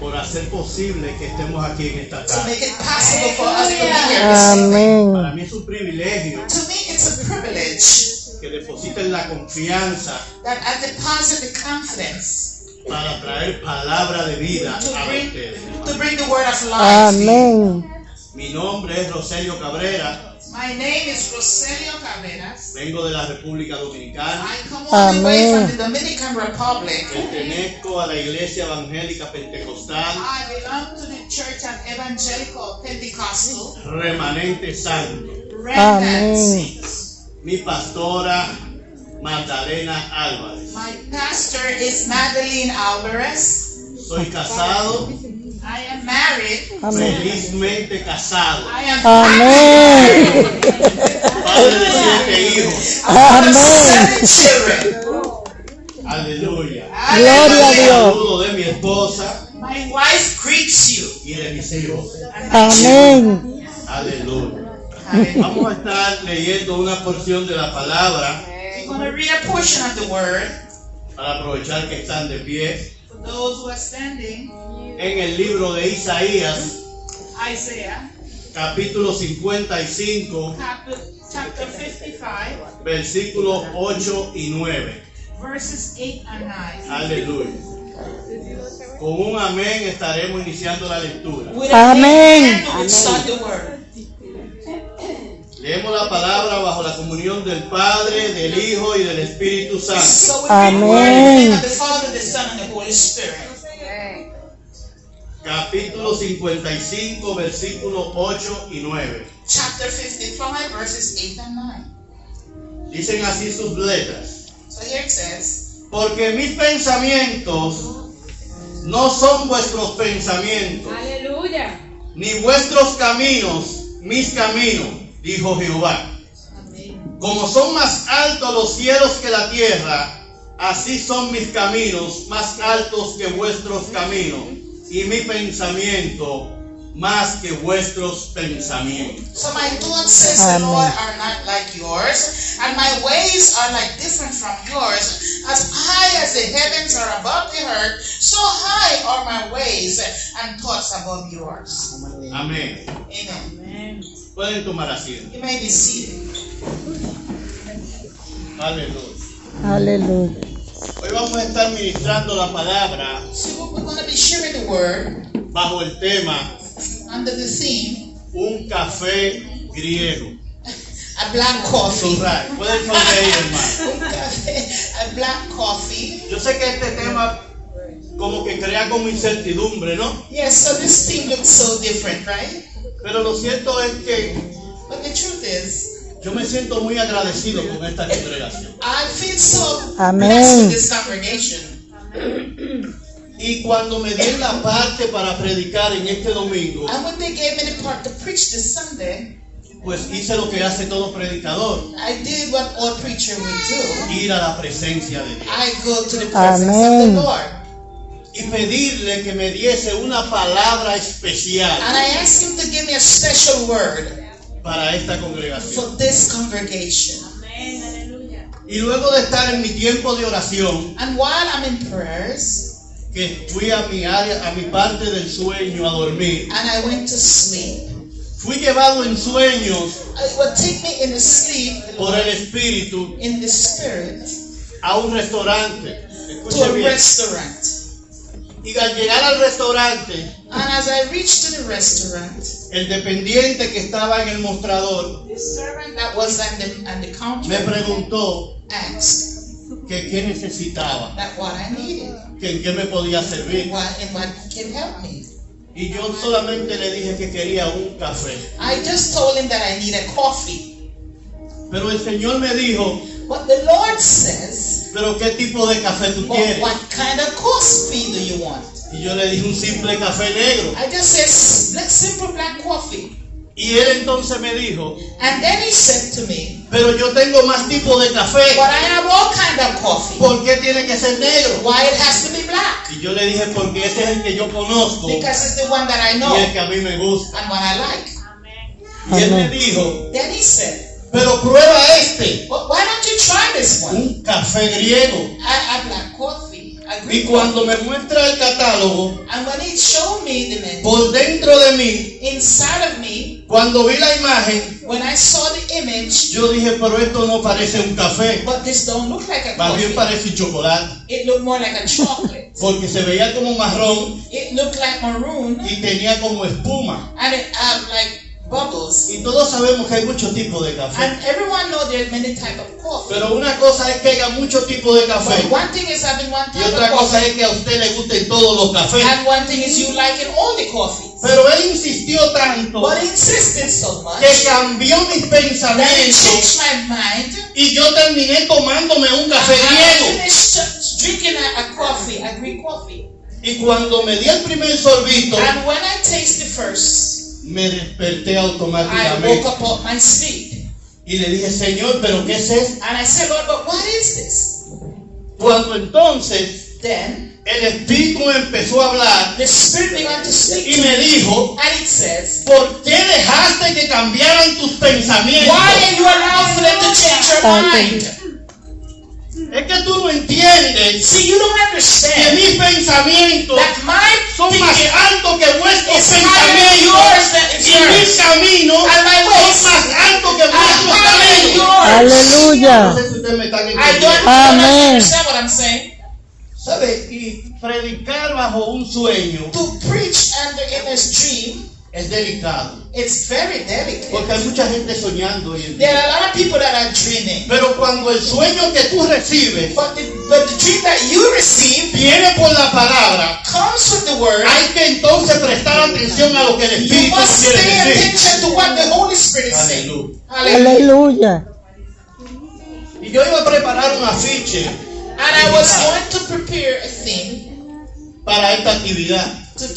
por hacer posible que estemos aquí en esta to tarde. make it possible for us to be here this evening. Para Amén. mí es un privilegio To me, it's a privilege que depositen la confianza that I deposit the confidence para traer palabra de vida a ustedes. to bring the word of life. Amén. Mi nombre es Roselio Cabrera, My name is Roselio Caberas. vengo de la República Dominicana, I come all the way Amén. from the Dominican Republic. pertenezco a la Iglesia Evangélica Pentecostal I belong to the Church of Evangelical Pentecostal Remanente Santo. Remnant Amén. Saints. Mi pastora Magdalena Álvarez. My pastor is Madeline Alvarez. Soy casado, I am married. Amén. felizmente casado, I am Amén. padre de 7 hijos. father of Amén. 7 children. Aleluya. Gloria a Dios. Saludo de mi esposa My wife greets you. y de mis hijos. And my children. Amén. Aleluya. Hallelujah. Vamos a estar leyendo una porción de la palabra We're going to read a portion of the word para aprovechar que están de pie for those who are standing. en el libro de Isaías, Isaiah capítulo 55, chapter 55, versículos 8 y 9. verses 8 and 9. Aleluya. Con un amén estaremos iniciando la lectura. With a Amén. amen, we will start the word. Leemos la palabra bajo la comunión del Padre, del Hijo y del Espíritu Santo. So we read the word in the name of the Father, the Son, and the Holy Spirit. Capítulo 55, versículos 8 y 9. Chapter 55, verses 8 and 9. Dicen así sus letras. So here it says, Porque mis pensamientos no son vuestros pensamientos, Aleluya. ni vuestros caminos mis caminos, dijo Jehová. Como son más altos los cielos que la tierra, así son mis caminos más altos que vuestros caminos, y mi pensamiento más que vuestros pensamientos. so my thoughts, says the Lord, are not like yours, and my ways are like different from yours. As high as the heavens are above the earth, so high are my ways and thoughts above yours. Amén. Amen. Pueden tomar asiento. You may be seated. Aleluya. Aleluya. Hoy vamos a estar ministrando la palabra So we're going to be sharing the word bajo el tema under the theme, un café griego. a black coffee. Sonríe. Pueden sonreír, hermano. A black coffee. Yo sé que este tema como que crea como incertidumbre, ¿no? Yes, so this theme looks so different, right? Pero lo cierto es que But the truth is, yo me siento muy agradecido con esta congregación. I feel so Amen. blessed with this congregation. Y cuando me dieron la parte para predicar en este domingo, And when they gave me the part to preach this Sunday, pues hice lo que hace todo predicador, I did what all preacher would do. ir a la presencia de Dios. I go to the presence of Amen. the Lord. Y pedirle que me diese una palabra especial And I asked him to give me a special word para esta congregación. for this congregation. Amén. Aleluya. Y luego de estar en mi tiempo de oración, And while I'm in prayers, que fui a mi área, a mi parte del sueño a dormir, and I went to sleep, fui llevado en sueños it would take me in the sleep, por el Espíritu in the spirit, a un restaurante. to Escuche a bien. restaurant. Y al llegar al restaurante, And as I reached to the restaurant, el dependiente que estaba en el mostrador the servant that was on the me counter preguntó asked que qué necesitaba, that what I needed, que en qué me podía servir. what can help me. Y yo solamente le dije que quería un café. I just told him that I need a coffee. Pero el Señor me dijo, But the Lord says, pero ¿qué tipo de café tú but quieres? what kind of coffee do you want? Y yo le dije un simple café negro. I just said, simple black coffee. Y él entonces me dijo, And then he said to me, pero yo tengo más tipos de café. but I have all kind of coffee. ¿Por qué tiene que ser negro? Why it has to be black? Y yo le dije, porque ese es el que yo conozco y Because it's the one that I know el que a mí me gusta. and what I like. Amén. Y él me Amén. dijo, Then he said, pero prueba este, but why don't you try this one? un café griego. A black coffee. a Y Greek cuando coffee. me muestra el catálogo, And when he showed me the menu, por dentro de mí, inside of me, cuando vi la imagen, when I saw the image, yo dije, pero esto no parece un café, but this don't look like a más bien coffee. parece un chocolate, It looked more like a chocolate. porque se veía como marrón It looked like maroon, y tenía como espuma. and it had like bubbles. Y todos sabemos que hay muchos tipos de café. And everyone knows there are many types of coffee. Pero una cosa es que haya muchos tipos de café But one thing is having one y type otra of cosa coffee, es que a usted le gusten todos los cafés. and one thing is you liking all the coffee. Pero él insistió tanto But he insisted so much que cambió mis that it pensamientos changed my mind. y yo terminé tomándome un café I griego. finished drinking a coffee, a Greek coffee. Y cuando me di el primer sorbito, And when I tasted first, me desperté I woke automáticamente up out my sleep. y le dije, Señor, ¿pero qué es esto? And I said, Lord, but what is this? Cuando entonces Then el Espíritu empezó a hablar the Spirit began to speak y to me me. dijo, And it says, ¿por qué dejaste que cambiaran tus pensamientos? why are you allowing for them to change your mind? Es que tú no entiendes See, you don't que understand mis pensamientos that my son más thinking altos que vuestros is higher than pensamientos yours than it's y mis yours. caminos And my son ways más altos que are vuestros higher than caminos. yours. Aleluya. No sé si ustedes me están I entendiendo. don't Amen. understand what I'm saying. ¿Sabe? Y predicar bajo un sueño To preach under in a dream, es delicado. it's very delicate. Porque hay mucha gente soñando hoy en There día. are a lot of people that are dreaming. Pero cuando el sueño que tú recibes But the dream that you receive viene por la palabra, comes with the word. hay que entonces prestar atención a lo que el You Espíritu must quiere pay decir. attention to what the Holy Spirit is saying. Aleluya. Hallelujah. Aleluya. Y yo iba a preparar un afiche And I was going to prepare a thing para esta actividad.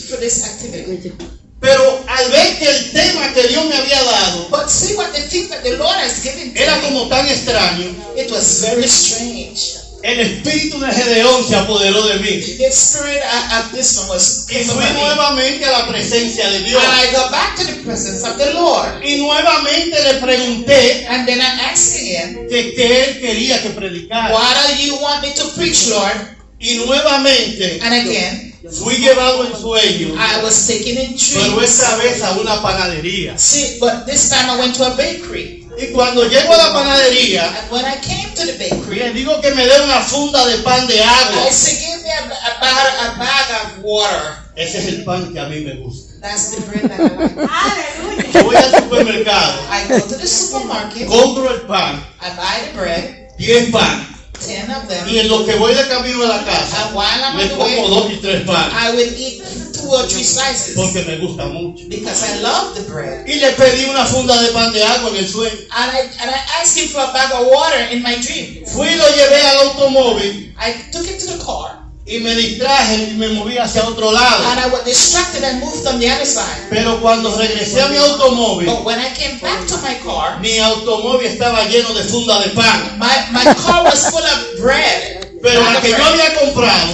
for this activity. Pero al ver que el tema que Dios me había dado But see what the thing that the Lord has given to era me, como tan extraño, it was very strange. el espíritu de Gedeón se apoderó de mí. The spirit of this one was Y came fui over me. nuevamente a la presencia de Dios. And I go back to the presence of the Lord. Y nuevamente le pregunté And then I asked again, que qué él quería que predicara. what do you want me to preach, Lord? Y nuevamente And again, fui llevado en sueño, I was taken in pero dreams. esta vez a una panadería. See, but this time I went to a bakery. Y cuando llego a la panadería, And when I came to the bakery, le digo que me dé una funda de pan de agua. I said, give me a bag of water. Ese es el pan que a mí me gusta. That's the bread that I like. Aleluya. Yo voy al supermercado, I go to the supermarket, compro el pan, I buy the bread, 10 pan, 10 of them, y en lo que voy de camino a la casa, and while I'm me on the como way, 2 y 3 pan, I will eat 2 or 3 slices porque me gusta mucho. because I love the bread. Y le pedí una funda de pan de agua en el sueño. And I asked him for a bag of water in my dream. Fui y lo llevé al automóvil I took it to the car, y me distraje y me moví hacia otro lado. and I was distracted and moved on the other side. Pero cuando regresé a mi automóvil, But when I came back to my car, mi automóvil estaba lleno de funda de pan. my car was full of bread. Pero Bag la of que yo bread. había comprado,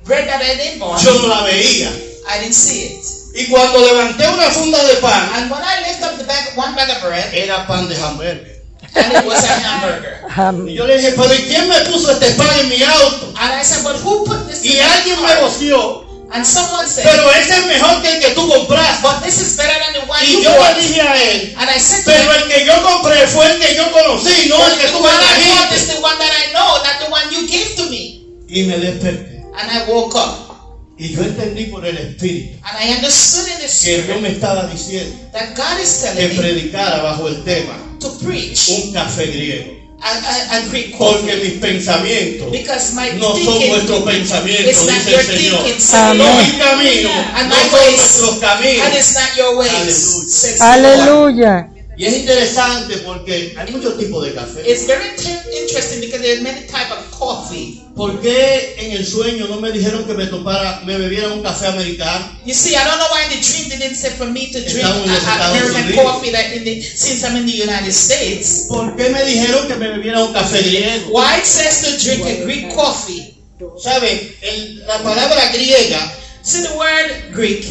Bread that I didn't buy, yo no la veía. I didn't see it. Y cuando levanté una funda de pan, And when I lift up the bag, one bag of bread, era pan de hamburger. and it was a hamburger. Y yo le dije, pero ¿y quién me puso este pan en mi auto? And I said, but who put this Y in my alguien me car? voció, And someone said, pero ese es mejor que el que tú compraste. but this is better than the one Y you yo le bought. dije a él, And I said to pero him, el que yo compré fue el que yo conocí, no el que the tú one me I bought is trajiste. the one that I know, not the one you gave to me. Y me desperté. And I woke up. Y yo entendí por el Espíritu And I understood in the que spirit Dios me estaba diciendo that God is que telling me predicara bajo el tema to preach un café griego. a Greek Porque coffee. mis pensamientos Because my no son thinking vuestros pensamientos, is not dice your el Señor. thinking, said the No Lord. mis caminos, And no my son ways, vuestros caminos. and it's not your ways, Aleluya. says the Lord. Aleluya. Y es interesante porque hay muchos tipos de café. It's very interesting because there are many types of coffee. ¿Por qué en el sueño no me dijeron que me bebiera un café americano? You see, I don't know why the dream didn't say for me to drink Estamos en los Estados American Unidos. coffee since I'm in the United States. ¿Por qué me dijeron que me bebiera un café griego? Why it says to drink a Greek coffee? ¿Sabe? La palabra griega See the word Greek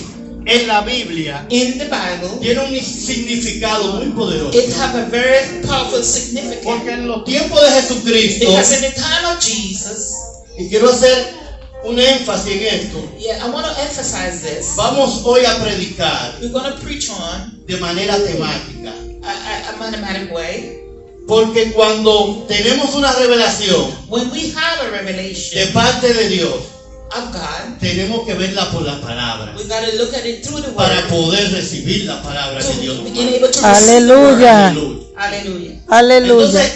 en la Biblia in the Bible, tiene un significado muy poderoso. it have a very powerful significance. Porque en los tiempos de Jesucristo, Because in the time of Jesus, y quiero hacer un énfasis en esto. Yeah, I want to emphasize this. Vamos hoy a predicar We're going to preach on de manera temática. a mathematic way. Porque cuando tenemos una revelación When we have a de revelation parte de Dios, of God, tenemos que verla por la palabra we got to look at it through the para word poder recibir la palabra que Dios to nos be da. able to receive Aleluya. the word. Hallelujah. Aleluya. Entonces,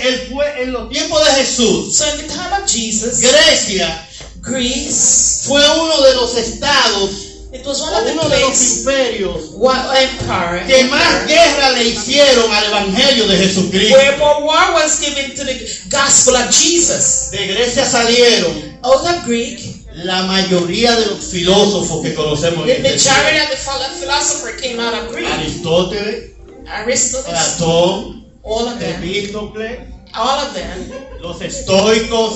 en los tiempos de Jesús, So in the time of Jesus, Grecia Greece, fue uno de los estados, it was one o of the uno de los places, imperios one empire, que más guerra le hicieron al evangelio de Jesucristo. where more war was given to the gospel of Jesus. De Grecia salieron Out of Greek, la mayoría de los filósofos que conocemos the en este majority tiempo. of the philosopher came out of Greek. Aristóteles, Aristotle, Platón, all of them, Temístocles, all of them, los estoicos,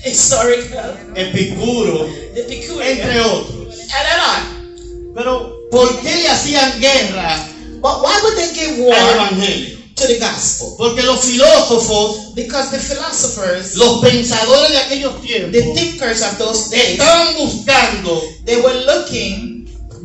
historical, Epicuro, the Epicurean, entre otros. and a lot. Pero, ¿por qué le hacían guerra But why would they give al war evangelio? to the gospel? Porque los filósofos, Because the philosophers, los pensadores de aquellos the tiempos, thinkers of those days, estaban buscando they were looking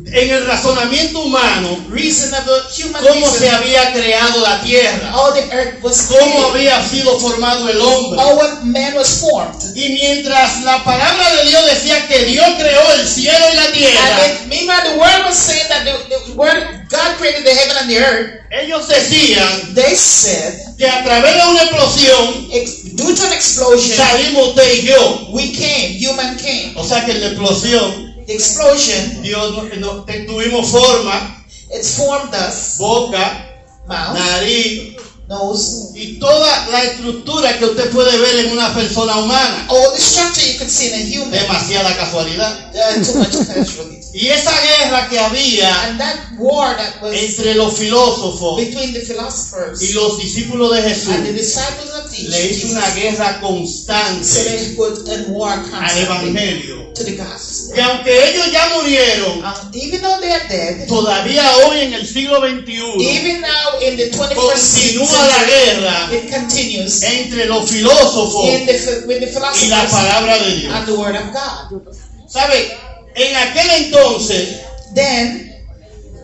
en el razonamiento humano reasonable human cómo se reason, había creado la tierra, how the earth was cómo created, había sido formado el hombre. how man was formed. Y mientras la palabra de Dios decía que Dios creó el cielo y la tierra, And then, meanwhile, the word was saying that the word God created the heaven and the earth. ellos decían They said, que a través de una explosión due to an explosion, salimos usted y yo. we came, human came. O sea que en la explosión The explosion, Dios tuvimos forma, it formed us, boca, mouth, nariz nose, y toda la estructura que usted puede ver en una persona humana. all the structure you could see in a human. Demasiada casualidad. Too much casualties. Y esa guerra que había And that war that was entre los filósofos between the philosophers y los discípulos de Jesús and the disciples of le hizo una Jesus, guerra so constante they put in war al constantly evangelio. to the gospel. Que aunque ellos ya murieron, Even though they are dead, todavía hoy en el siglo XXI even now in the 21st continúa la century, guerra it continues entre los filósofos with the y la philosophers palabra de Dios. and the word of God. ¿Sabe? En aquel entonces, Then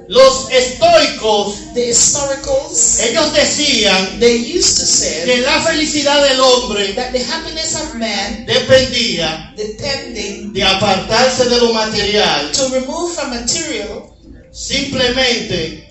los estoicos, the historicals, ellos decían they used to say que la felicidad del hombre that the happiness of man dependía depending de apartarse de lo material, to remove from material, simplemente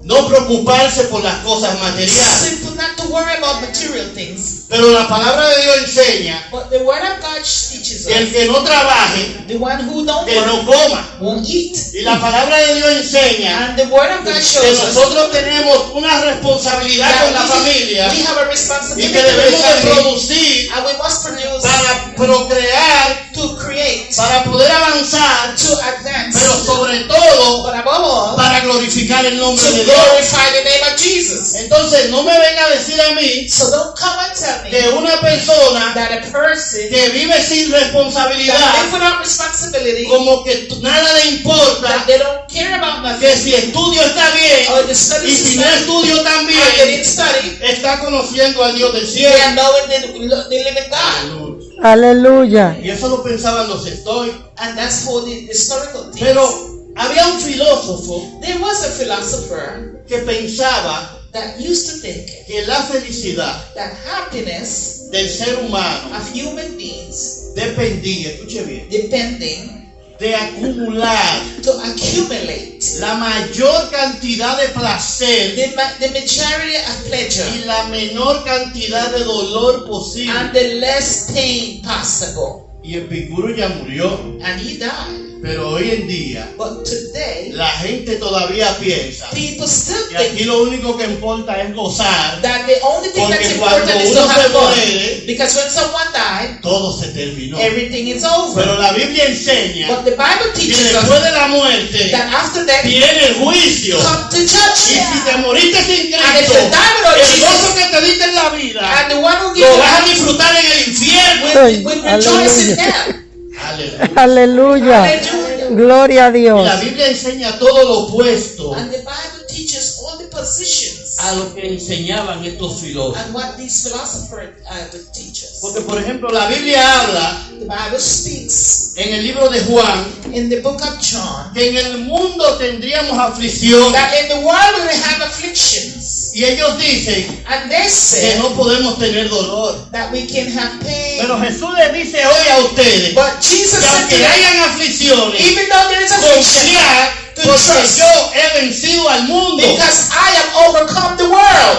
no preocuparse por las cosas materiales. simple not to worry about material things. Pero la palabra de Dios enseña But the word of God teaches que el us que no trabaje, the one who don't que no work coma. won't eat. Y la palabra de Dios enseña And the word of God que shows us nosotros tenemos una responsabilidad con la familia we have a y responsibility que debemos de with family, producir and we must produce para procrear, to create, para poder avanzar, to advance, pero sobre todo but above all, para glorificar el nombre to de Dios. glorify the name of Jesus. Entonces no me venga a decir a mí So don't come and tell me que una persona that a person que vive sin that responsabilidad, live without responsibility, como que nada le importa, that they don't care about que nothing, si estudio está bien or the study y si no system, estudio and they también, didn't study, está conociendo al Dios del they cielo. are knowing the living God. Aleluya. Y eso lo pensaban los estoicos. And that's how the historical things. Pero había un filósofo There was a philosopher que pensaba that used to think que la felicidad that happiness del ser humano of human beings dependía, escuche bien, depending de acumular to accumulate la mayor cantidad de placer the majority of pleasure y la menor cantidad de dolor posible. and the less pain possible. Y Epicuro ya murió, And he died. pero hoy en día But today, la gente todavía piensa people still que aquí think lo único que importa es gozar, that the only thing that's porque cuando important is to uno se have fun. muere, Because when someone died, todo se terminó. everything is over. Pero la Biblia enseña But the Bible que teaches después us de la muerte that after death, viene el juicio. come to Y si judgment. te moriste sin And if Cristo, you die without el Jesus, gozo que te diste en la vida and the one who gives lo you vas a life disfrutar en el infierno. will rejoice in Aleluya. hell. Aleluya. Aleluya. Hallelujah. Gloria a Y Dios. la Biblia enseña todo lo opuesto And the Bible teaches all the positions a lo que enseñaban estos filósofos. and what these philosophers would teach us. Porque, por ejemplo, la Biblia habla The Bible speaks en el libro de Juan in the book of John que en el mundo tendríamos aflicción, that in the world we will have afflictions, y ellos dicen and they que say no podemos tener dolor. that we can have pain. Pero Jesús les dice hoy a ustedes But Jesus que said aunque to them, hayan aflicciones, even though there is affliction, confiad to porque trust, yo he vencido al mundo. because I have overcome the world.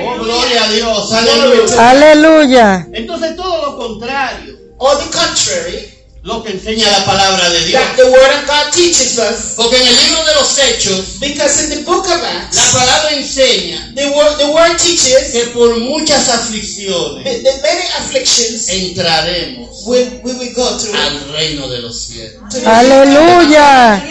Oh, gloria a Dios, aleluya. Aleluya. Entonces todo lo contrario, Or the contrary, lo que enseña la palabra de Dios. that the word of God teaches us. Porque en el libro de los Hechos, Because in the book of la Acts, palabra enseña the word teaches que por muchas aflicciones that many afflictions entraremos we will go through. al reino de los cielos. To the Aleluya.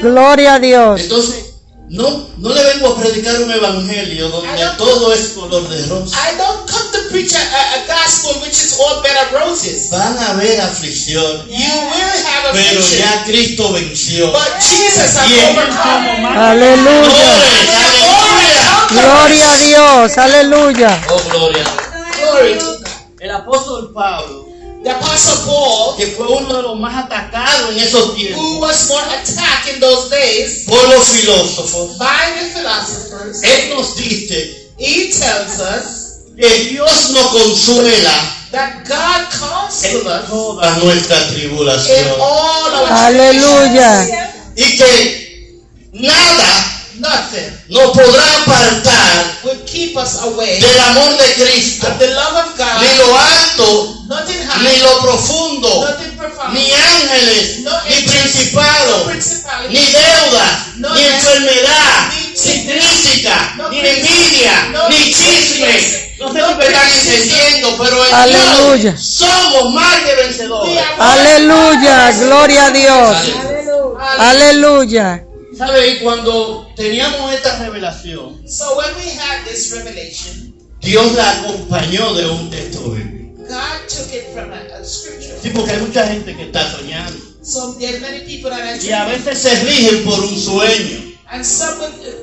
Gloria a Dios. Entonces, no le vengo a predicar un evangelio donde todo es color de rosa. I don't come to preach a gospel which is all bed of roses. Van a haber aflicción, You will have pero affliction, ya Cristo venció. but Jesus has Y en overcome. Aleluya. Gloria a Dios. Aleluya. Oh, gloria. Glory to God. El apóstol Pablo, The Apostle Paul, que fue uno de los más atacados en esos who tiempos was more attacked in those days por los filósofos, by the philosophers, él nos dice he tells us que Dios nos consuela that God counsels en us toda nuestra in tribulación all our Aleluya. tribulations. y que nada Nothing nos podrá apartar will keep us away del amor de Cristo, from the love of God. ni lo alto, Nothing ni high, lo profundo, nothing profound, ni ángeles, no ni angels, principados, no principality, ni deuda, no ni death, enfermedad, ni ni sickness, crítica, no ni crítica, envidia, no ni chismes, chisme. No sé no si me están criticism. entendiendo, pero en Aleluya. Dios somos más que vencedores. We are Aleluya. Gloria a Dios. Aleluya. Aleluya. ¿Sabe? Y cuando teníamos esta revelación, So when we had this revelation, Dios la acompañó de un texto bíblico. God took it from a scripture. Sí, porque hay mucha gente que está soñando. So there are many people that are Y a dreaming, veces se rigen por un sueño. and some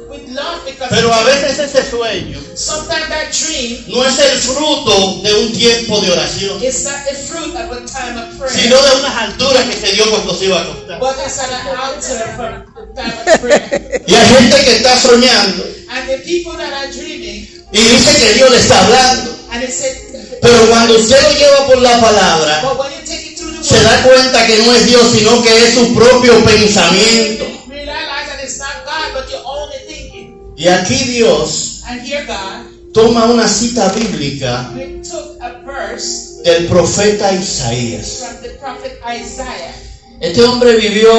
would love because Pero a veces ese sueño sometimes that dream no es el fruto de un tiempo de oración, is not the fruit of a time of prayer, sino de unas alturas que se dio cuando se iba a acostar. but it's an altar from the time of prayer. Y hay gente que está soñando And the people that are dreaming, y dice que Dios le está hablando. and it said, Pero cuando usted lo lleva por la palabra, but when you take it through the se word, da cuenta que no es Dios, sino que es su propio pensamiento. you realize that it's not God, but you're only thinking. Y aquí Dios And here God, toma una cita bíblica we took a verse del profeta Isaías. from the prophet Isaiah. Este hombre vivió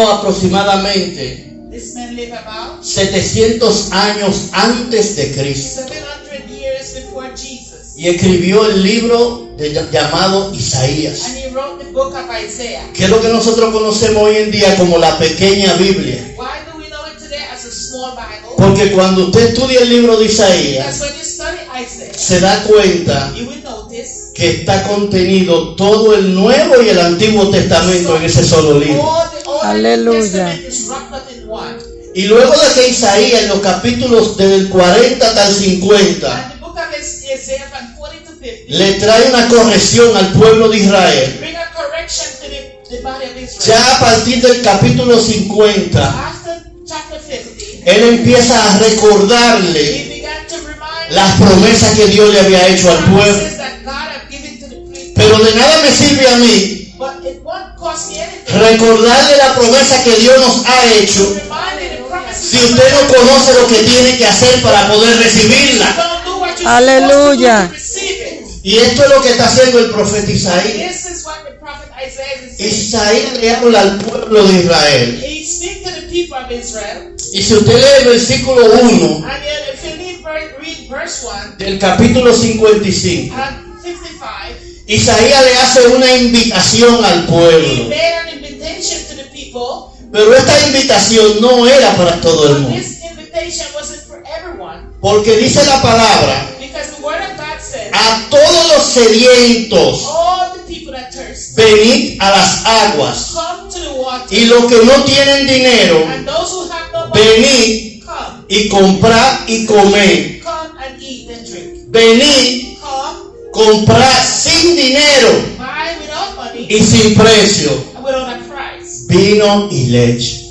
aproximadamente This man lived about 700 años antes de Cristo 700 years before Jesus. y escribió el libro llamado Isaías, And he wrote the book of Isaiah. que es lo que nosotros conocemos hoy en día como la pequeña Biblia. Why do we know it today as a small Bible? Porque cuando usted estudia el libro de Isaías, Because when you study Isaiah, se da cuenta you will notice que está contenido todo el Nuevo y el Antiguo Testamento en ese solo libro. all the Old Aleluya. Testament is wrapped up in one. Y luego de que Isaías en los capítulos desde el 40 hasta el 50 And the book of Isaiah from 40 to 50 le trae una corrección al pueblo de Israel, bring a correction to the body of Israel. ya a partir del capítulo 50 After chapter 50, él empieza a recordarle he began to remind las promesas que Dios le había hecho al pueblo. promises that God had given to the people. Pero de nada me sirve a mí But it won't cost me anything recordarle la promesa que Dios nos ha to hecho remind you the promises si of usted no God. conoce lo que tiene que hacer para poder recibirla. Don't do what you're Aleluya. supposed to do to receive it. Y esto es lo que está haciendo el profeta Isaías. This is what the prophet Isaiah is saying. Isaías le habla al pueblo de Israel. He speaks to the people of Israel. Y si usted lee el versículo 1 And yet, if you read verse 1 del capítulo 55, and 65, Isaías le hace una invitación al he pueblo. made an invitation to the people. Pero esta invitación no era para todo el But mundo. this invitation wasn't for everyone. Porque dice la palabra, Because the word of God says, a todos los sedientos, all the people that thirst, venid a las aguas. come to the water. Y los que no tienen dinero, And those who have no money, venid come. y comprad y comed. venir, come, comprar sin dinero buy without money, y sin precio and without a price, vino y leche.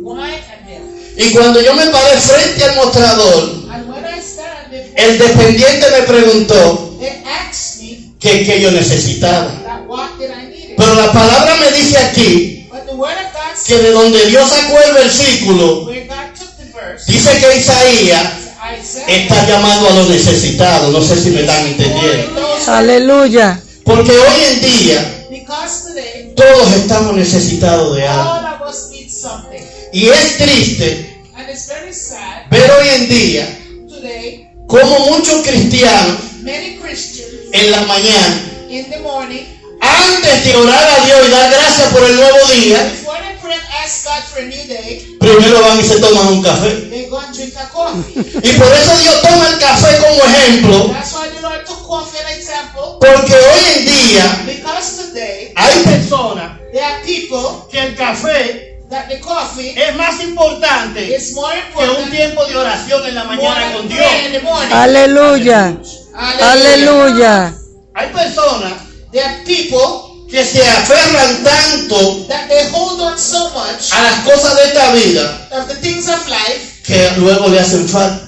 wine and milk. Y cuando yo me paré frente al mostrador, And when I stand before el dependiente me preguntó they asked me qué yo necesitaba. that what did I need. Pero la palabra me dice aquí But the word of God que says, de donde Dios sacó el versículo, where God took the verse, dice que Isaías Isaiah, está llamando a los necesitados. No sé si me están entendiendo. Aleluya. Porque hoy en día because today todos estamos necesitados de algo. all of us need something. Y es triste And it's very sad ver hoy en día today, como muchos cristianos many Christians en la mañana, in the morning, antes de orar a Dios y dar gracias por el nuevo día, before they pray and ask God for a new day, primero van y se toman un café. they go and drink a coffee. Y por eso Dios toma el café como ejemplo, That's why the Lord took coffee as an example. porque hoy en día Because today hay personas there are people que el café that the coffee es más importante is more que un important tiempo de oración en la more mañana than con Dios. prayer in the morning. Aleluya. Aleluya. Hay personas There are people que se aferran tanto that they hold on so much a las cosas de esta vida of the things of life que luego le hacen falta.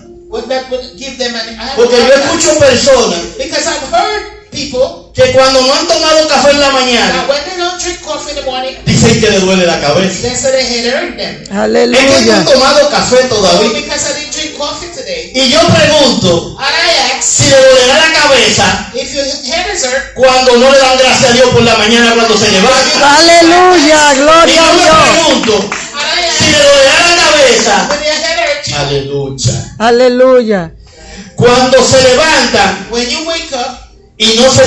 that would give them an Porque yo escucho personas because I've heard people que cuando no han tomado café en la that mañana when they don't drink coffee in the morning, dicen que le duele la cabeza. they say their head hurt them. Es que no Aleluya. han tomado café Oh, todavía. because I didn't drink coffee today. Y yo pregunto And I ask, si le dolerá la cabeza if your head is hurt, cuando no le dan gracias a Dios por la mañana cuando se levanta. Aleluya. Y Gloria yo a me Dios. pregunto and I si ask, le dolerá la cabeza. when your head hurts, Aleluya. Aleluya. Cuando se levantan when you wake up y no se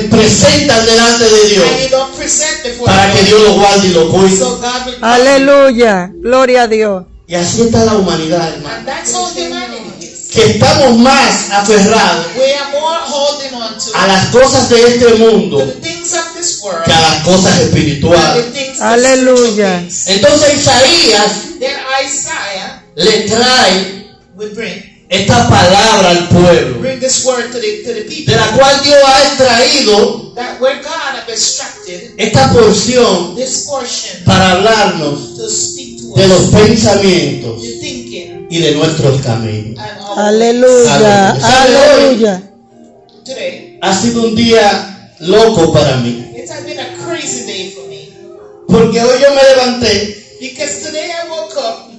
presentan delante de Dios and you don't present before para que the Dios Lord, los guarde y los cuide. so God will Aleluya. Gloria a Dios. Y así está la humanidad, hermano. And that's how humanity is. Que estamos más aferrados We are more holding on to a las cosas de este mundo the things of this world que a las cosas than espirituales. the things Aleluya. of spiritual things. Entonces Isaías Then Isaiah le trae will esta palabra al pueblo, bring this word to the de people, la cual Dios ha extraído that where God has extracted esta porción this portion para hablarnos to speak to de los us, pensamientos the thinking y de nuestros caminos. and all Aleluya. Aleluya. today. Ha sido un día loco para mí, It has been a crazy day for me porque hoy yo me levanté because today I woke up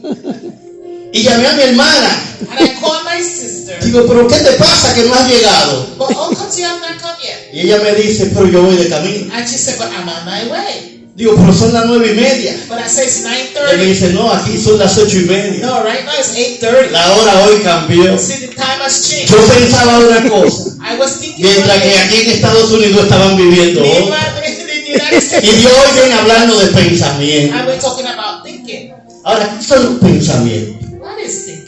y llamé a mi hermana. and I called my sister. Digo, pero ¿qué te pasa que no has llegado? But how come you have not come yet? Y ella me dice, pero yo voy de camino. And she said, but I'm on my way. Digo, pero son las 9:30. But I say it's Ella me 9:30. dice, no, aquí son las 8:30. No, right now it's 8:30. La hora hoy cambió. See, the time has changed. Yo pensaba una cosa, I was thinking mientras que aquí en Estados Unidos estaban viviendo otra. meanwhile, in the United Y States, Dios hoy viene hablando de pensamiento. and we're talking about thinking. Ahora, ¿qué son los pensamientos? What is thinking?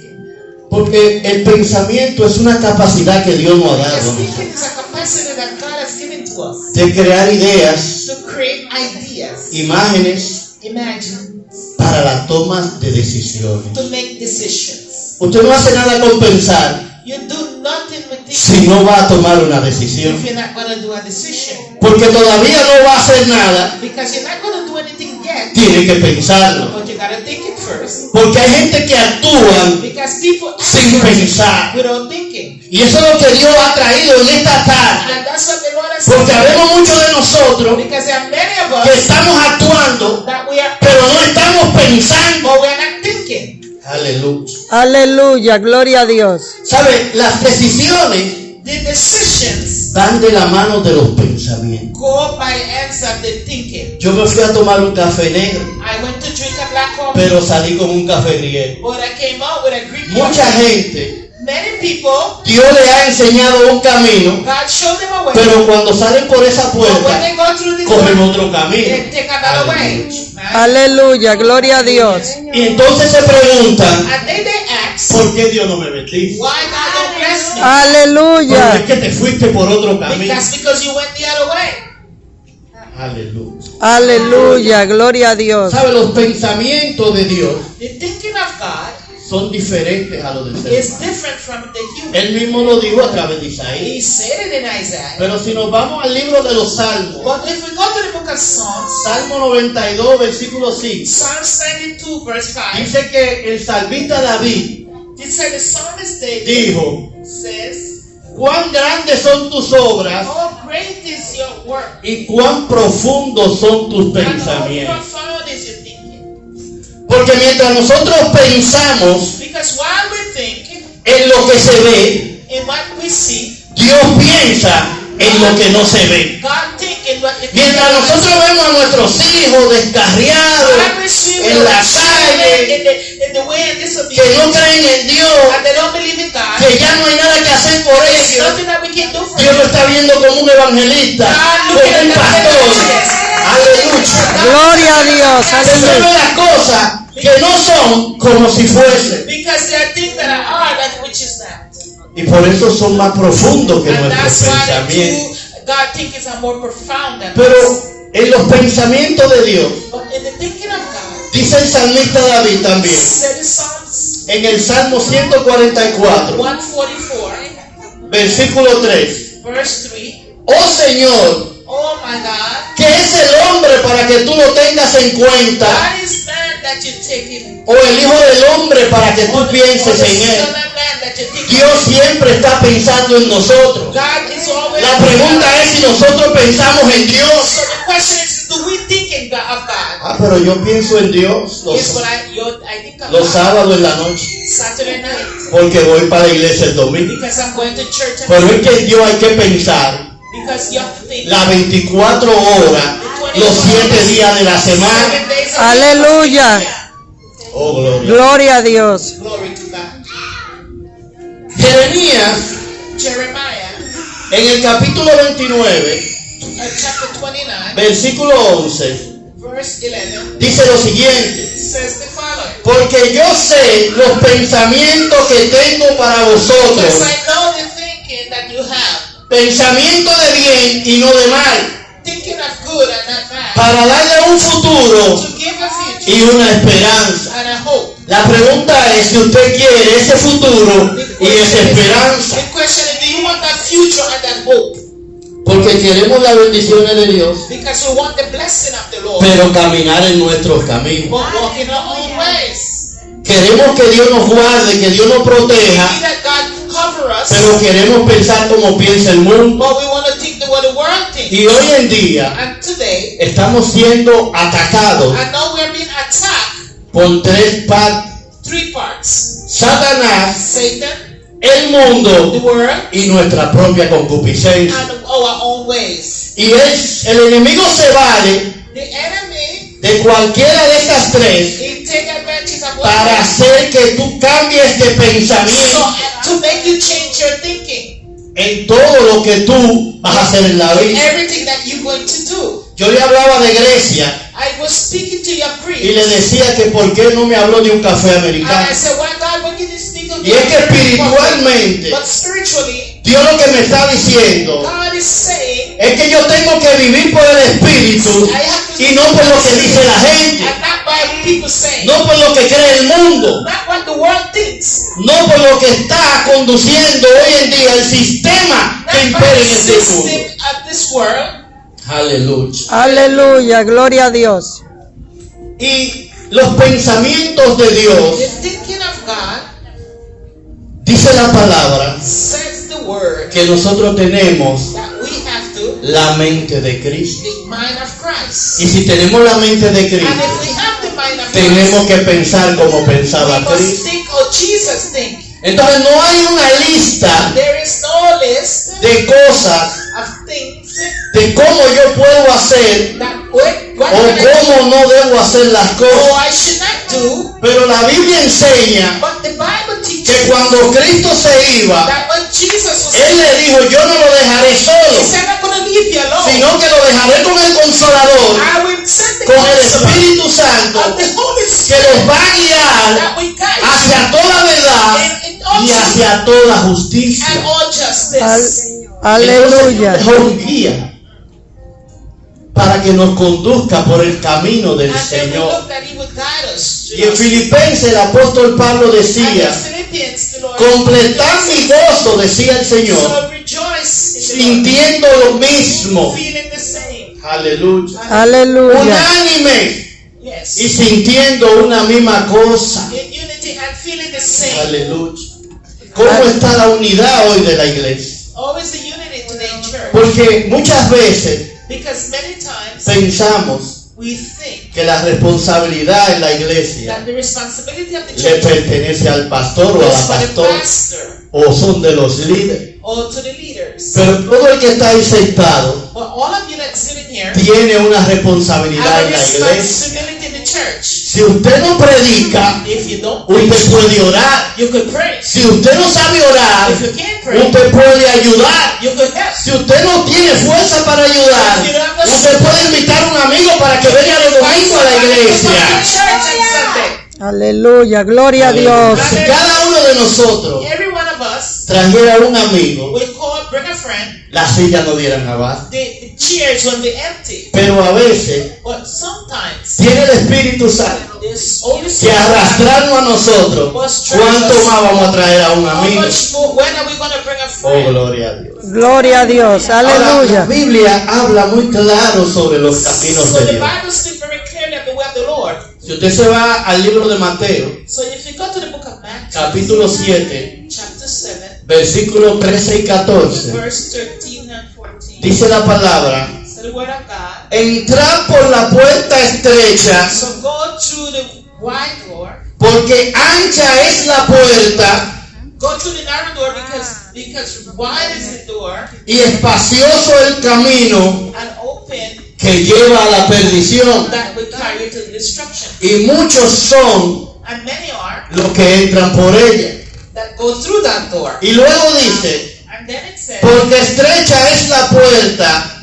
Porque el pensamiento es una capacidad que Dios nos ha Because dado thinking is a capacity that God has given to us de crear ideas, to create ideas, imágenes imagine, para la toma de decisiones. to make decisions. Usted no hace nada con pensar You do nothing with si thinking no va a tomar una decisión. if you're not going to do a decision. Porque todavía no va a hacer nada, Because you're not going to do anything yet, tiene que pensarlo. but you got to think it first. Porque hay gente que actúan Because people act sin first pensar. without thinking. Y eso es lo que Dios ha traído en esta tarde. And that's what the Lord has Porque said. habemos muchos de nosotros Because there are many of que us estamos actuando, that we are, pero no estamos pensando. but we are not thinking. Aleluya. Aleluya. Gloria a Dios. ¿Sabe? Las decisiones The decisions van de la mano de los pensamientos. go by the hands of the thinking. Yo me fui a tomar un café negro, I went to drink a black coffee, pero salí con un café griego. but I came out with a Greek Mucha coffee. gente, Many people, Dios le ha enseñado un camino, God showed them a way, pero cuando salen por esa but when puerta, they go through the cogen door, otro camino. they take another way. Aleluya. Gloria a Dios. Y entonces se preguntan, And then they ask, ¿por qué Dios no me bendice? why God don't bless me? Porque es Aleluya. que te fuiste por otro camino. Because you went the other way. Aleluya. Aleluya. Gloria a Dios. ¿Sabe? Los pensamientos de Dios The thinking of God son diferentes a los del ser is humano. different from the human. Él mismo lo dijo a través de He Isaías. said it in Isaiah. Pero si nos vamos al libro de los Salmos, But if we go to the book of Psalms, Salmo 92, versículo 5, Psalms 92 verse 5, dice que el salmista David it said the psalmist David dijo: says, cuán grandes son tus obras "Oh, great is your work, y cuán profundos son tus and how pensamientos. profound is your thinking." Porque mientras nosotros pensamos Because while we think en lo que se ve, in what we see, Dios piensa en lo que no se ve. God think in what we Mientras nosotros vemos a nuestros hijos descarriados while we see en la calle, in the way and que disobedience, no creen en Dios, and they don't believe in God, que ya no hay nada que hacer por there's ellos, nothing that we can do for Dios lo them. está viendo como un evangelista, como un pastor. Aleluya. Gloria a Dios. Se ven Aleluya. las cosas que no son como si fuesen. Because there are things that are that which is not. Y por eso son más profundos que And nuestros that's why the pensamientos. two God thinkings are more profound than Pero us. en los pensamientos de Dios, But in the thinking of God, dice el salmista David también, said in Psalms en el Salmo 144, 144, versículo 3. verse 3, Oh Señor, "Oh my God, ¿qué es el hombre para que tú lo tengas en cuenta? God is man that you take him, ¿O el hijo del hombre para que tú or the pienses en son él? of man that you take Dios him." siempre está pensando en nosotros. God is always. La pregunta es si nosotros pensamos en Dios. So the question is, do we think in God, of God? Ah, pero yo pienso en Dios Here's what I think of los God. sábados en la noche, Saturday night, porque voy para la iglesia el domingo. because I'm going to church, and Pero es que en Dios hay que pensar because you have to think las 24 horas, los 7 días de la semana. 7 days a week. Aleluya. Oh, gloria. Gloria a Dios. Glory to God. Jeremías, Jeremiah, en el capítulo 29, chapter 29, versículo 11, verse 11, dice lo siguiente: says the following. porque yo sé los pensamientos que tengo para vosotros, Because I know the thinking that you have, pensamiento de bien y no de mal, thinking of good and not bad, para darle un futuro to give a future y una esperanza. and a hope. La pregunta es si usted quiere ese futuro y esa esperanza, The question is, do you want that future and that hope? porque queremos las bendiciones de Dios, Because we want the blessing of the Lord, pero caminar en nuestros caminos. but walk in our own ways. Queremos que Dios nos guarde, que Dios nos We proteja, need that God cover us, pero queremos pensar como piensa el mundo. but we want to think the way the world thinks. Y hoy en día And today, estamos siendo atacados I know we're being attacked por 3 partes: 3 parts: Satanás, Satan, el the mundo world, y nuestra propia concupiscencia. and our own ways. Y el enemigo se vale The enemy, de cualquiera de estas 3 he take advantage of para what hacer que tú cambies de so pensamiento to make you change your thinking, en todo lo que tú vas a hacer en la vida. everything that you're going to do. Yo le hablaba de Grecia I was speaking to your y priest, le decía que por qué no me habló de un café and americano. I said, "Why God, why did you speak of Y es que espiritualmente But spiritually, Dios lo que me está diciendo God is saying, es que yo tengo que vivir por el Espíritu I have to y no por lo que dice la gente, and not by what people say, no por lo que cree el mundo, not what the world thinks, no por lo que está conduciendo hoy en día el sistema que not by impera the en este mundo. system of this world. Aleluya. Aleluya. Gloria a Dios. Y los pensamientos de Dios, The thinking of God, dice la palabra, says the word, que nosotros tenemos that we have to la mente de Cristo. the mind of Christ. Y si tenemos la mente de And Cristo, if we have the mind of tenemos Christ, que pensar como pensaba we must Cristo. think how Jesus think. Entonces no hay una lista There is no list de cosas of things de cómo yo puedo hacer that what o can I do cómo no debo hacer las or cosas. I should not do. Pero la Biblia enseña But the Bible que teaches cuando Cristo se iba, that when Jesus was Él le dijo, yo no lo dejaré He solo, said, I'm not going to leave you alone. sino que lo dejaré con el Consolador, I will send the con el Counselor Espíritu Santo, of the Holy que Spirit los va a guiar that will guide you hacia toda verdad in all y truth hacia toda justicia. and all justice. Aleluya. Entonces, Dios nos guía para que nos conduzca por el camino del And then we Señor. look that He will guide us Y en Filipenses el apóstol Pablo And in decía, Philippians, the Lord completad mi gozo, decía el Señor, so rejoice in the Lord, sintiendo lo mismo. feeling the same. Aleluya. Aleluya. Unánime Yes. y sintiendo una misma cosa. In unity and feeling the same. Aleluya. ¿Cómo está la unidad hoy de la iglesia? Always the unity today in church. Porque muchas veces Because many times pensamos we think que la responsabilidad en la iglesia that the responsibility of the le church pertenece al pastor o a is la for the pastora pastor o son de los líderes. or to the leaders. Pero todo el que está ahí sentado But all of you that's sitting here tiene una responsabilidad have a en la iglesia. responsibility in the church. Si usted no predica, If you don't usted preach, puede orar. you could pray. Si usted no sabe orar, If you can't pray, usted puede ayudar. you could help. Si usted no tiene fuerza para ayudar, usted puede invitar a un amigo para que venga los domingos a la iglesia. Aleluya. Gloria a Dios. Si cada uno de nosotros Every one of us trajera un amigo, will call, bring a friend. las sillas no dieran abajo. The chairs will be empty. Pero a veces But sometimes tiene el Espíritu Santo this Holy que Spirit arrastrarnos a nosotros. ¿Cuánto más vamos a traer a un how amigo? much more, when are we going to bring a Oh, friend? gloria a Dios. Gloria a Dios. Ahora, la Aleluya. Biblia habla muy claro sobre los caminos So de the Dios. Bible speaks very clearly of the way of the Lord. Si usted se va al libro de Mateo, So if you go to the book of Matthew, capítulo 7, chapter 7, versículos 13 y 14, verse 13 and 14, dice la palabra: so the word of God. entrad por la puerta estrecha, So go through the wide door. porque ancha es la puerta Go through the narrow door because wide is the door y espacioso el camino and open que lleva a la perdición, that will carry you to destruction. y muchos son And many are los que entran por ella. that go through that door. Y luego dice: And then it says, porque estrecha es la puerta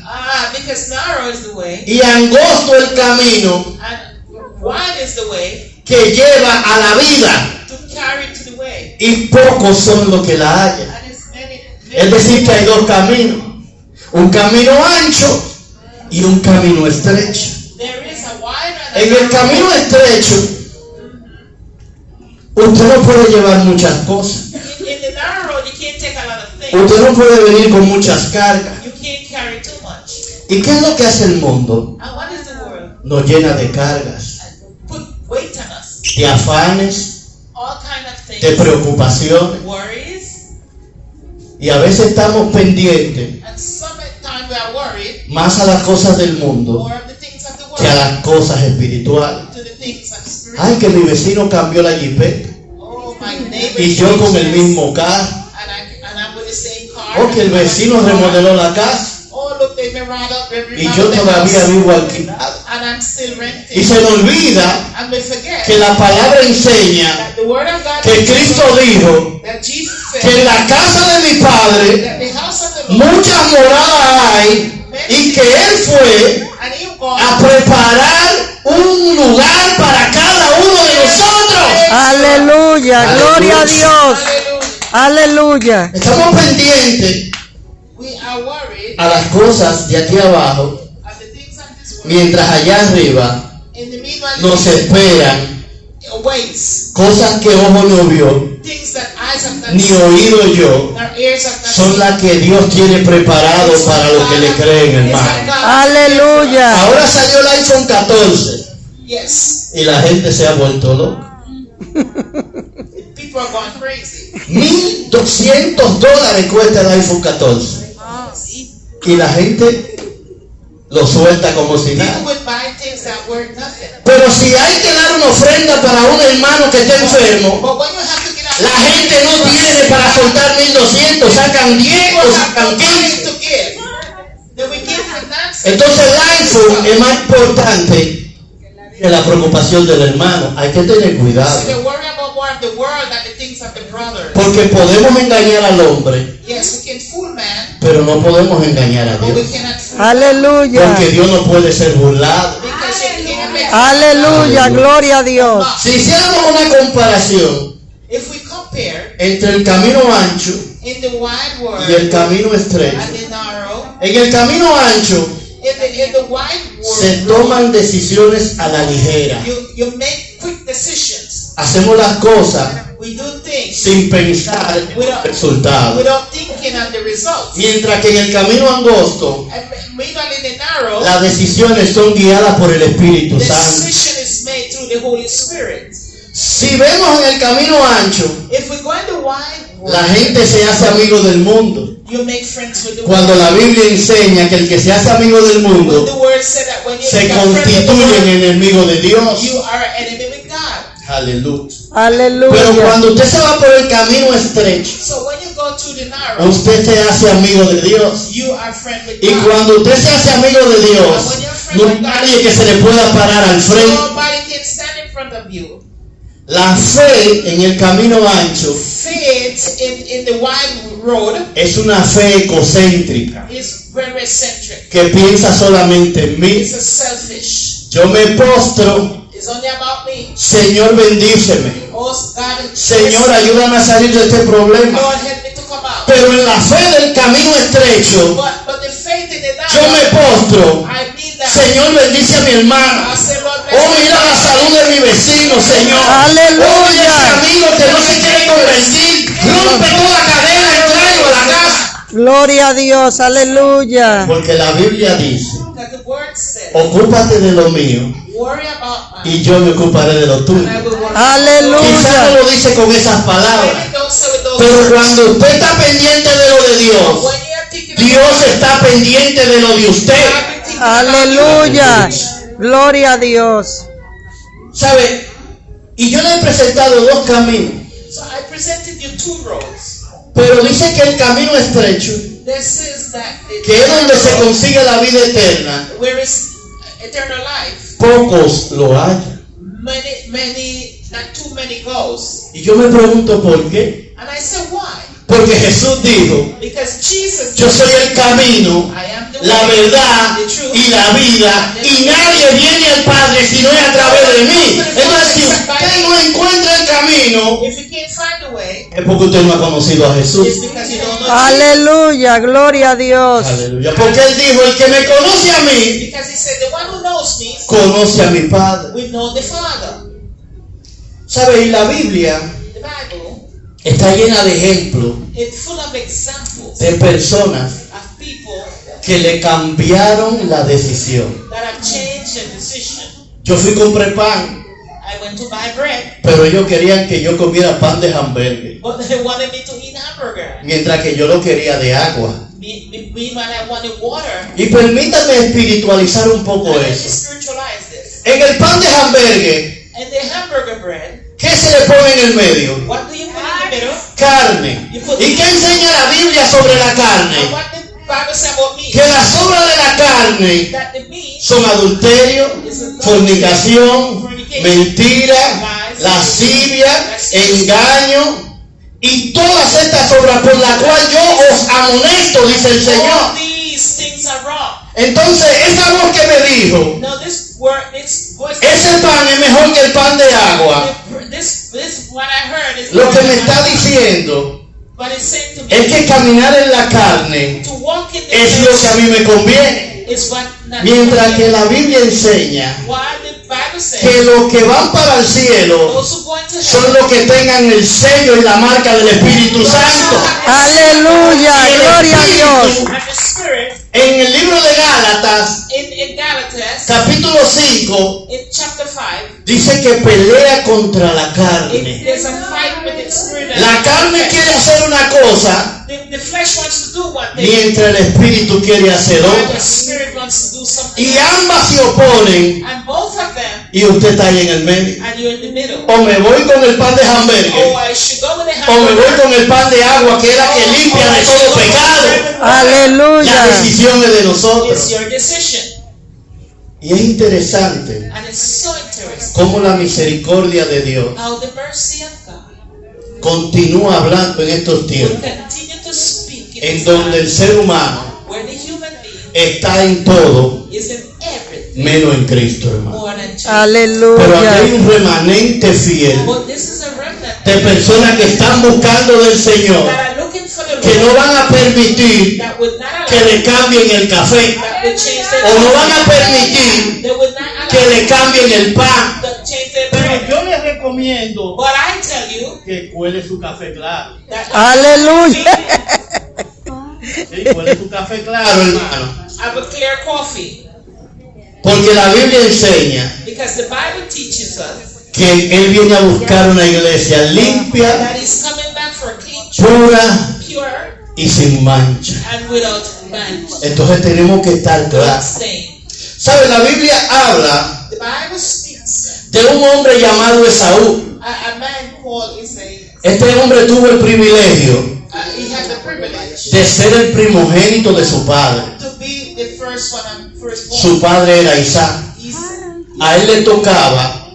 because narrow is the way y angosto el camino and wide is the way que lleva a la vida, to carry to the way. y pocos son los que la hallan. And it's many. Es decir, que hay dos caminos: un camino ancho y un camino estrecho. There is a wide and a En el narrow camino way. estrecho usted no puede llevar muchas cosas, In the narrow road, you can't take a lot of things. usted no puede venir con muchas cargas. You can't carry too much. ¿Y qué es lo que hace el mundo? And what is the world? Nos llena de cargas, Put weight on us. de afanes, All kind of things. de preocupaciones, Worries. y a veces estamos pendientes And sometimes we are worried más a las cosas del mundo more of the things of the que a world las cosas espirituales. to the things of spirit. Ay, que mi vecino cambió la jipeta Oh, my neighbor y yo con el changed mismo carro. and I'm with the same car. O que el vecino remodeló la casa Oh, look, they remodeled y yo todavía vivo alquilado. and I'm still Y renting. se me olvida And we forget que la palabra enseña that the word of God que Cristo dijo that Jesus que said en la casa de mi padre that the house of the Lord muchas moradas hay, y que Él fue and you go a preparar un lugar para cada uno de nosotros. Aleluya. Gloria a Dios. Hallelujah. Aleluya. Estamos pendientes We are worried a las cosas de aquí abajo, at the things of this world. mientras allá arriba In the meanwhile, nos esperan ways, cosas que ojo no vio, things that eyes have not ni seen, oído yo, nor ears have not son seen. las que Dios tiene preparado para los que le creen, hermano. Aleluya. Ahora salió el iPhone 14 Yes, y la gente se ha vuelto loca. people are going crazy. $1,200 cuesta el iPhone 14 y la gente lo suelta como si People nada. would buy things that were nothing. Pero si hay que dar una ofrenda para un hermano que está enfermo, But when you have to get out, la gente no tiene para soltar 1,200, sacan 10 people o have sacan no money 15. to give. Then we give for nonsense. Entonces el iPhone es más importante que la preocupación del hermano. Hay que tener So cuidado, they worry about more of the world than the things of the brothers. porque podemos engañar al hombre, Yes, we can fool man, pero no podemos engañar a but we Dios, cannot fool Aleluya. porque Dios no puede ser burlado. because you can't make Aleluya. Gloria a Dios. Si hiciéramos una comparación If we compare entre el camino ancho in the wide world y el camino estrecho, and the narrow, en el camino ancho in the wide world, se toman decisiones a la ligera. you make quick decisions. Hacemos las cosas We do things sin pensar en el resultado. without thinking on the results. Mientras que en el camino angosto, And meanwhile in the narrow, las decisiones son guiadas por el Espíritu the Santo. decision is made through the Holy Spirit. Si vemos en el camino ancho, If we go in the wide la world, gente se hace amigo del mundo. you make friends with the Cuando world. la Biblia enseña que el que se hace amigo del When mundo the word said that when you se become friends with the constituye en world, enemigo de Dios. you are an enemy with God. Aleluya. Pero Aleluya. cuando usted se va por el camino estrecho, So when you go through the narrow, usted se hace amigo de Dios. you are friend with Y God. cuando usted se hace amigo de Dios, no hay nadie que se le pueda parar al frente. Nobody can stand in front of you. La fe en el camino ancho Faith in the wide road es una fe egocéntrica is very eccentric. que piensa solamente en mí. It's a selfish. Yo me postro, It's only about me. Señor, bendíceme. Oh God, Señor, ayúdame a salir de este problema. Lord, help me to come out. Pero en la fe del camino estrecho, But the faith in the yo me narrow, postro. I need that. Señor, bendice a mi hermano. I say, Lord, Oh, mira la salud de mi vecino, Señor. Aleluya. Oh, mira ese amigo que no se quiere convertir. Rompe toda cadena y tráelo a la casa. Gloria a Dios. Aleluya. Porque la Biblia dice, Because the word said, ocúpate de lo mío worry about mine, y yo me ocuparé de lo tuyo. and I will worry. Aleluya. Quizás no lo dice con esas palabras, Maybe don't say with those pero words. cuando usted está pendiente de lo de Dios, When you are thinking Dios about está pendiente de lo de usted. God, be thinking about Aleluya. Gloria a Dios. ¿Sabe? Y yo le he presentado dos caminos, you. So I presented you two roads. pero dice que el camino estrecho, This is that que es donde se consigue la vida eterna, where is eternal life. pocos lo hallan. Not too many goes. Y yo me pregunto por qué. And I said, why? Porque Jesús dijo, Because Jesus, yo soy el camino, I am the la way, verdad the truth. y la vida, y nadie viene al Padre si no es a través de mí. Entonces, si usted no encuentra el camino, If you can't find a way, es porque usted no ha conocido a Jesús. it's because you don't know Jesus. Aleluya. Gloria a Dios. Aleluya. Porque Él dijo, el que me conoce a mí, Because he said, the one who knows me conoce a mi Padre. will know the Father. ¿Sabe? Y la Biblia The Bible está llena de ejemplos is full of examples de personas of people que le cambiaron la decisión. that have changed their decision. Yo fui compré pan, I went to buy bread, pero ellos querían que yo comiera pan de hamburgues, but they wanted me to eat hamburger. mientras que yo lo quería de agua. Meanwhile, I wanted water. Y permítanme espiritualizar un poco And let me eso. spiritualize this. En el pan de hamburgues, And the hamburger bread, ¿qué se le pone en el medio? what do you put in the middle? Carne. ¿Y qué enseña la Biblia sobre la And carne? what the Bible says about meat? Que las obras de la carne That the meat son adulterio, fornicación, mentira, lascivia, engaño y todas estas obras por las cuales yo os amonesto, dice el all Señor. these things are wrong. Entonces, esa voz que me dijo, Now this word, this voice, ese pan es mejor que el pan de agua, this what I heard is lo que me está diciendo but it's saying to me es que caminar en la carne to walk in the es lo que a mí me conviene. is what not Mientras que la Biblia enseña why the Bible says que los que van para el cielo those who go into son heaven los que tengan el sello y la marca del Espíritu Santo. Aleluya. Y el Gloria a Dios. Espíritu, and the Spirit en el libro de Gálatas, in Galatas capítulo 5, in chapter 5 dice que pelea contra la carne. there's a fight with the Spirit and La carne the quiere hacer una cosa, the flesh wants to do one thing mientras el Espíritu quiere hacer while otra. the Spirit wants to do something Y else. ambas se oponen And both of them y usted está ahí en el medio. and you're in the middle. O me voy con el pan de Oh, hamburgues, I should go with the o me voy hamburger. con el pan de agua que es la que limpia de todo pecado. La Aleluya. decisión es de It's nosotros. your decision. Y es interesante And it's so interesting cómo la misericordia de Dios how the mercy of God continúa hablando en estos will tiempos, continue to speak in en this donde time, el ser humano where the human being está en todo is in everything menos en Cristo, hermano. more than Jesus. Pero aquí Aleluya. hay un remanente fiel But this is a remnant de personas que están buscando del Señor, that are looking for the que no Lord, van a permitir that would not que allow le cambien el café, that would change their o no van a permitir they would not que allow le cambien el pan, that change their Pero bread. yo recomiendo But I tell you que cuele su café claro. that Aleluya. Sí, cuele su café claro, hermano. I would clear coffee Porque la Biblia enseña because the Bible teaches us que Él viene a buscar una iglesia limpia, that He's coming back for a clean church, pura pure y sin mancha. and without manch, Entonces tenemos que estar without claros. stain. ¿Sabe? La Biblia habla The Bible speaks de un hombre llamado Esaú. a man called Isaiah. Este hombre tuvo el privilegio He had the privilege de ser el primogénito de su padre. to be the first one and firstborn. Su padre era Isaac. A él le tocaba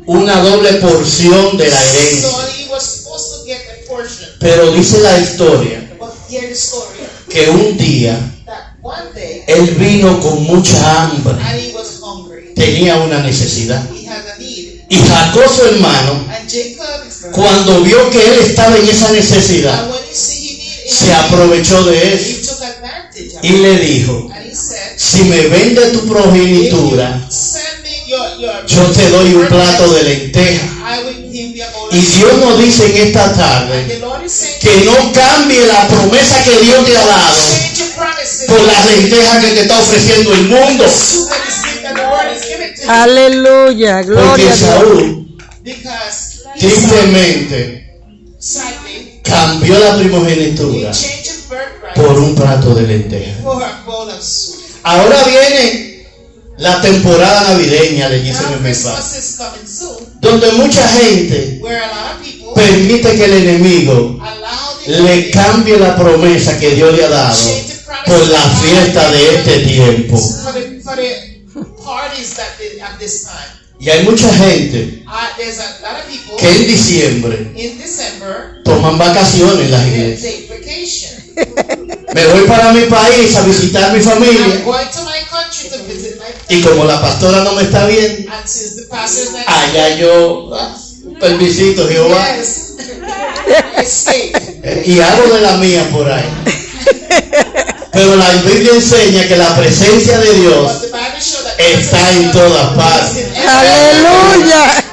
una doble porción de la herencia. So he was supposed to get a portion. Pero dice la historia But hear the story que un día that one day él vino con mucha hambre. and he was hungry. Tenía una necesidad. He had a need. Y Jacob, su hermano, And Jacob, his brother, cuando vio que él estaba en esa necesidad, and when he see he needed, se aprovechó de he eso took advantage of y it. le dijo: And he said, si me vende tu progenitura, if you send me your yo te doy un plato de lentejas. I will give you a bowl of Y Dios nos dice en esta And tarde the Lord is saying, que no cambie la promesa que Dios te ha dado change your promise por las lentejas que te está ofreciendo el mundo. that the Lord is giving to you. Aleluya. Porque Gloria a Dios. Saúl Because tristemente sadly, cambió la he primogenitura changed his birthright por un plato de lentejas. for a bowl of soup. Ahora viene la temporada navideña, le dice Now mi mensaje, Christmas is coming soon, donde mucha gente where a lot of people permite que el enemigo allow the le enemy cambie la promesa que Dios le ha dado change the promise por la fiesta de este tiempo. for the parties that they, at this time. Y hay mucha gente There's a lot of people que en diciembre in December toman vacaciones en las they iglesias. take vacation. Me voy para mi país a visitar a mi I'm familia going to my country to visit my y como la pastora no me está viendo, and since the pastor is not allá yo permisito Jehová yes, I stay. y hago de la mía por ahí. Pero la Biblia enseña que la presencia de But Dios the Bible shows that está en todas partes. Aleluya.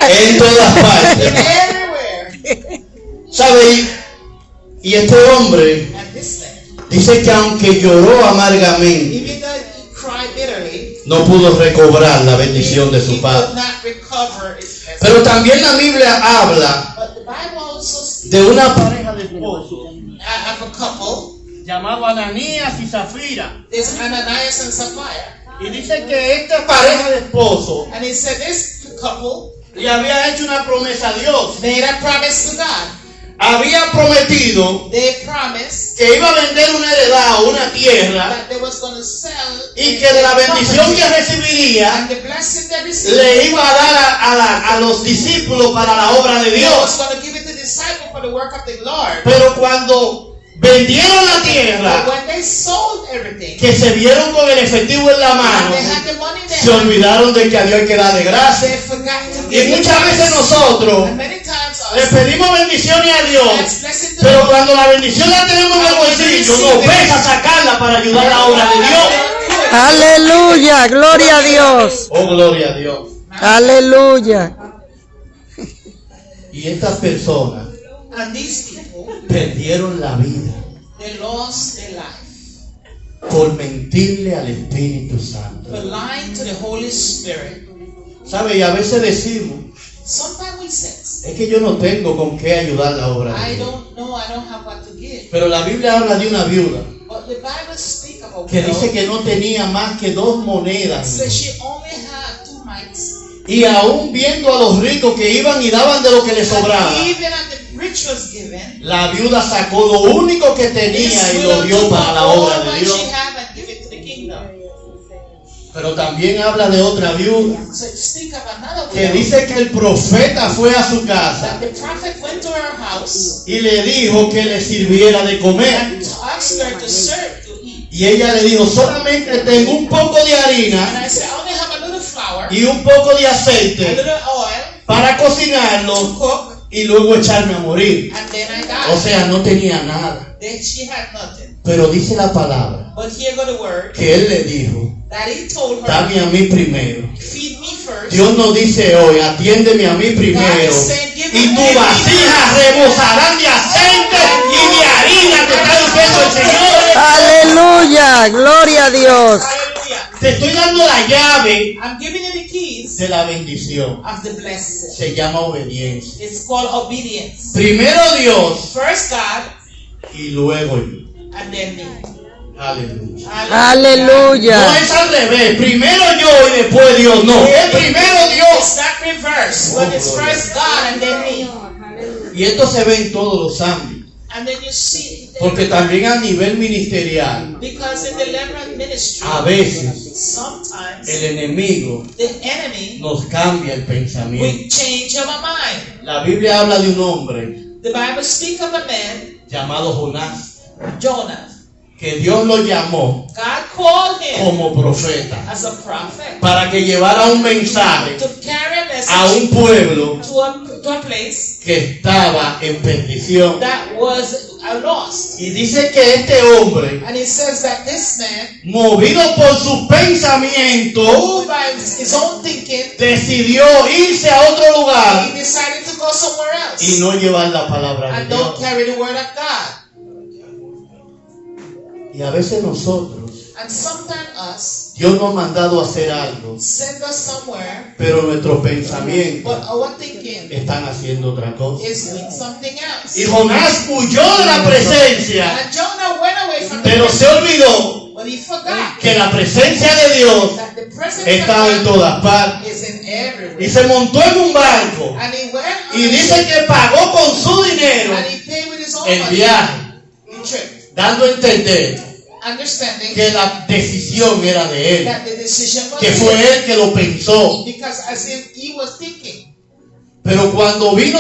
En todas partes. Everywhere. ¿Sabe? Y este hombre And this man, dice que aunque lloró amargamente, even though he cried bitterly, no pudo recobrar la bendición de he su could padre. not recover his blessing. Pero también la Biblia habla But the Bible also speaks de una pareja de esposos of a couple. llamado Ananías y Zafira. There's Ananias and Sapphira. Y dice que esta pareja de esposos And he said this couple le había hecho una promesa a Dios. made a promise to God. Había prometido They promised que iba a vender una heredad o una tierra that they was going to sell y que de la bendición que recibiría and the blessing they received, le iba a dar a los discípulos para la obra de they Dios. was going to give it to the disciple for the work of the Lord. Pero cuando vendieron la But tierra, when they sold everything, que se vieron con el efectivo en la and mano, they had the money se there, olvidaron de que a Dios hay que dar de they gracia. forgot to Y give muchas veces nosotros And many times le us, pedimos bendiciones a Dios, that's blessing to pero the cuando la bendición la tenemos en el bolsillo, nos pesa sacarla para ayudar a la obra de Dios. Aleluya. Gloria a Dios. Oh, gloria a Dios. Aleluya. Y estas personas And these people, perdieron la vida they lost their life por mentirle al Espíritu Santo. for lying to the Holy Spirit. ¿Sabe? Y a veces decimos, Sometimes we say, es que yo no tengo con qué ayudar la obra de I Dios. don't know, I don't have what to give. Pero la Biblia habla de una viuda But the Bible speaks about que dice widow. que no tenía más que 2 monedas. So she only had 2 mites. Y aún viendo a los ricos que iban y daban de lo que les sobraba, And even as the rich was given, la viuda sacó lo único que tenía this y widow lo dio took para la all obra de what Dios. she had and give it to the kingdom. Pero también habla de otra viuda So speak of another que widow. dice que el profeta fue a su casa That the prophet went to her house y le dijo que le sirviera de comer. and asked her to serve to eat. Y ella le dijo, solamente tengo un poco de And harina I said, I only have a little flour, y un poco de a aceite little oil para to cocinarlo cook, y luego echarme a morir. and then I O died. sea, no tenía nada. Then she had nothing. Pero dice la palabra But here go the word que él le dijo, that he told her, dame a mí primero feed me me first. Dios nos dice hoy, atiéndeme a mí primero. Y tus vasijas rebosarán de aceite y de harina, te está diciendo el Señor. Aleluya. Gloria a Dios. Hallelujah. Te estoy dando la llave I'm giving you the keys de la bendición. of the blessing. Se llama obediencia. It's called obedience. Primero Dios First God, y luego yo. and then me. Aleluya. No Aleluya. es al revés. Primero yo y después Dios. No. Es primero It's Dios. not reverse. But it's first God and then me. Y esto se ve en todos los ámbitos. And then you see, Porque también a nivel ministerial, because in the level ministry, a veces sometimes el enemigo the enemy nos cambia el pensamiento. will change our mind. La Biblia habla de un hombre The Bible speaks of a man, llamado Jonás, Jonah. que Dios lo llamó God called him como profeta as a prophet para que llevara un mensaje to carry a a un message pueblo to a place que estaba en perdición. that was lost. Y dice que este hombre, And it says that this man, movido por sus pensamientos, moved by his own thinking, decidió irse a otro he lugar decided to go somewhere else y no llevar la palabra de and don't Dios. carry the word of God. Y a veces nosotros, And sometimes us Dios nos ha mandado a hacer algo, send us somewhere, pero nuestros pensamientos but our thinking están haciendo otra cosa. is doing something else. Y Jonás huyó de la presencia, And Jonah went away from the pero se olvidó but he forgot que la presencia de Dios that the presence está en of God todas partes. is in everywhere. Y se montó en un barco And he went on y a dice trip, que pagó con su dinero and he paid with his own el money viaje, the trip, dando a entender understanding que la decisión era de él, that the decision was que his, fue él que lo pensó. because as if he was thinking. Pero cuando vino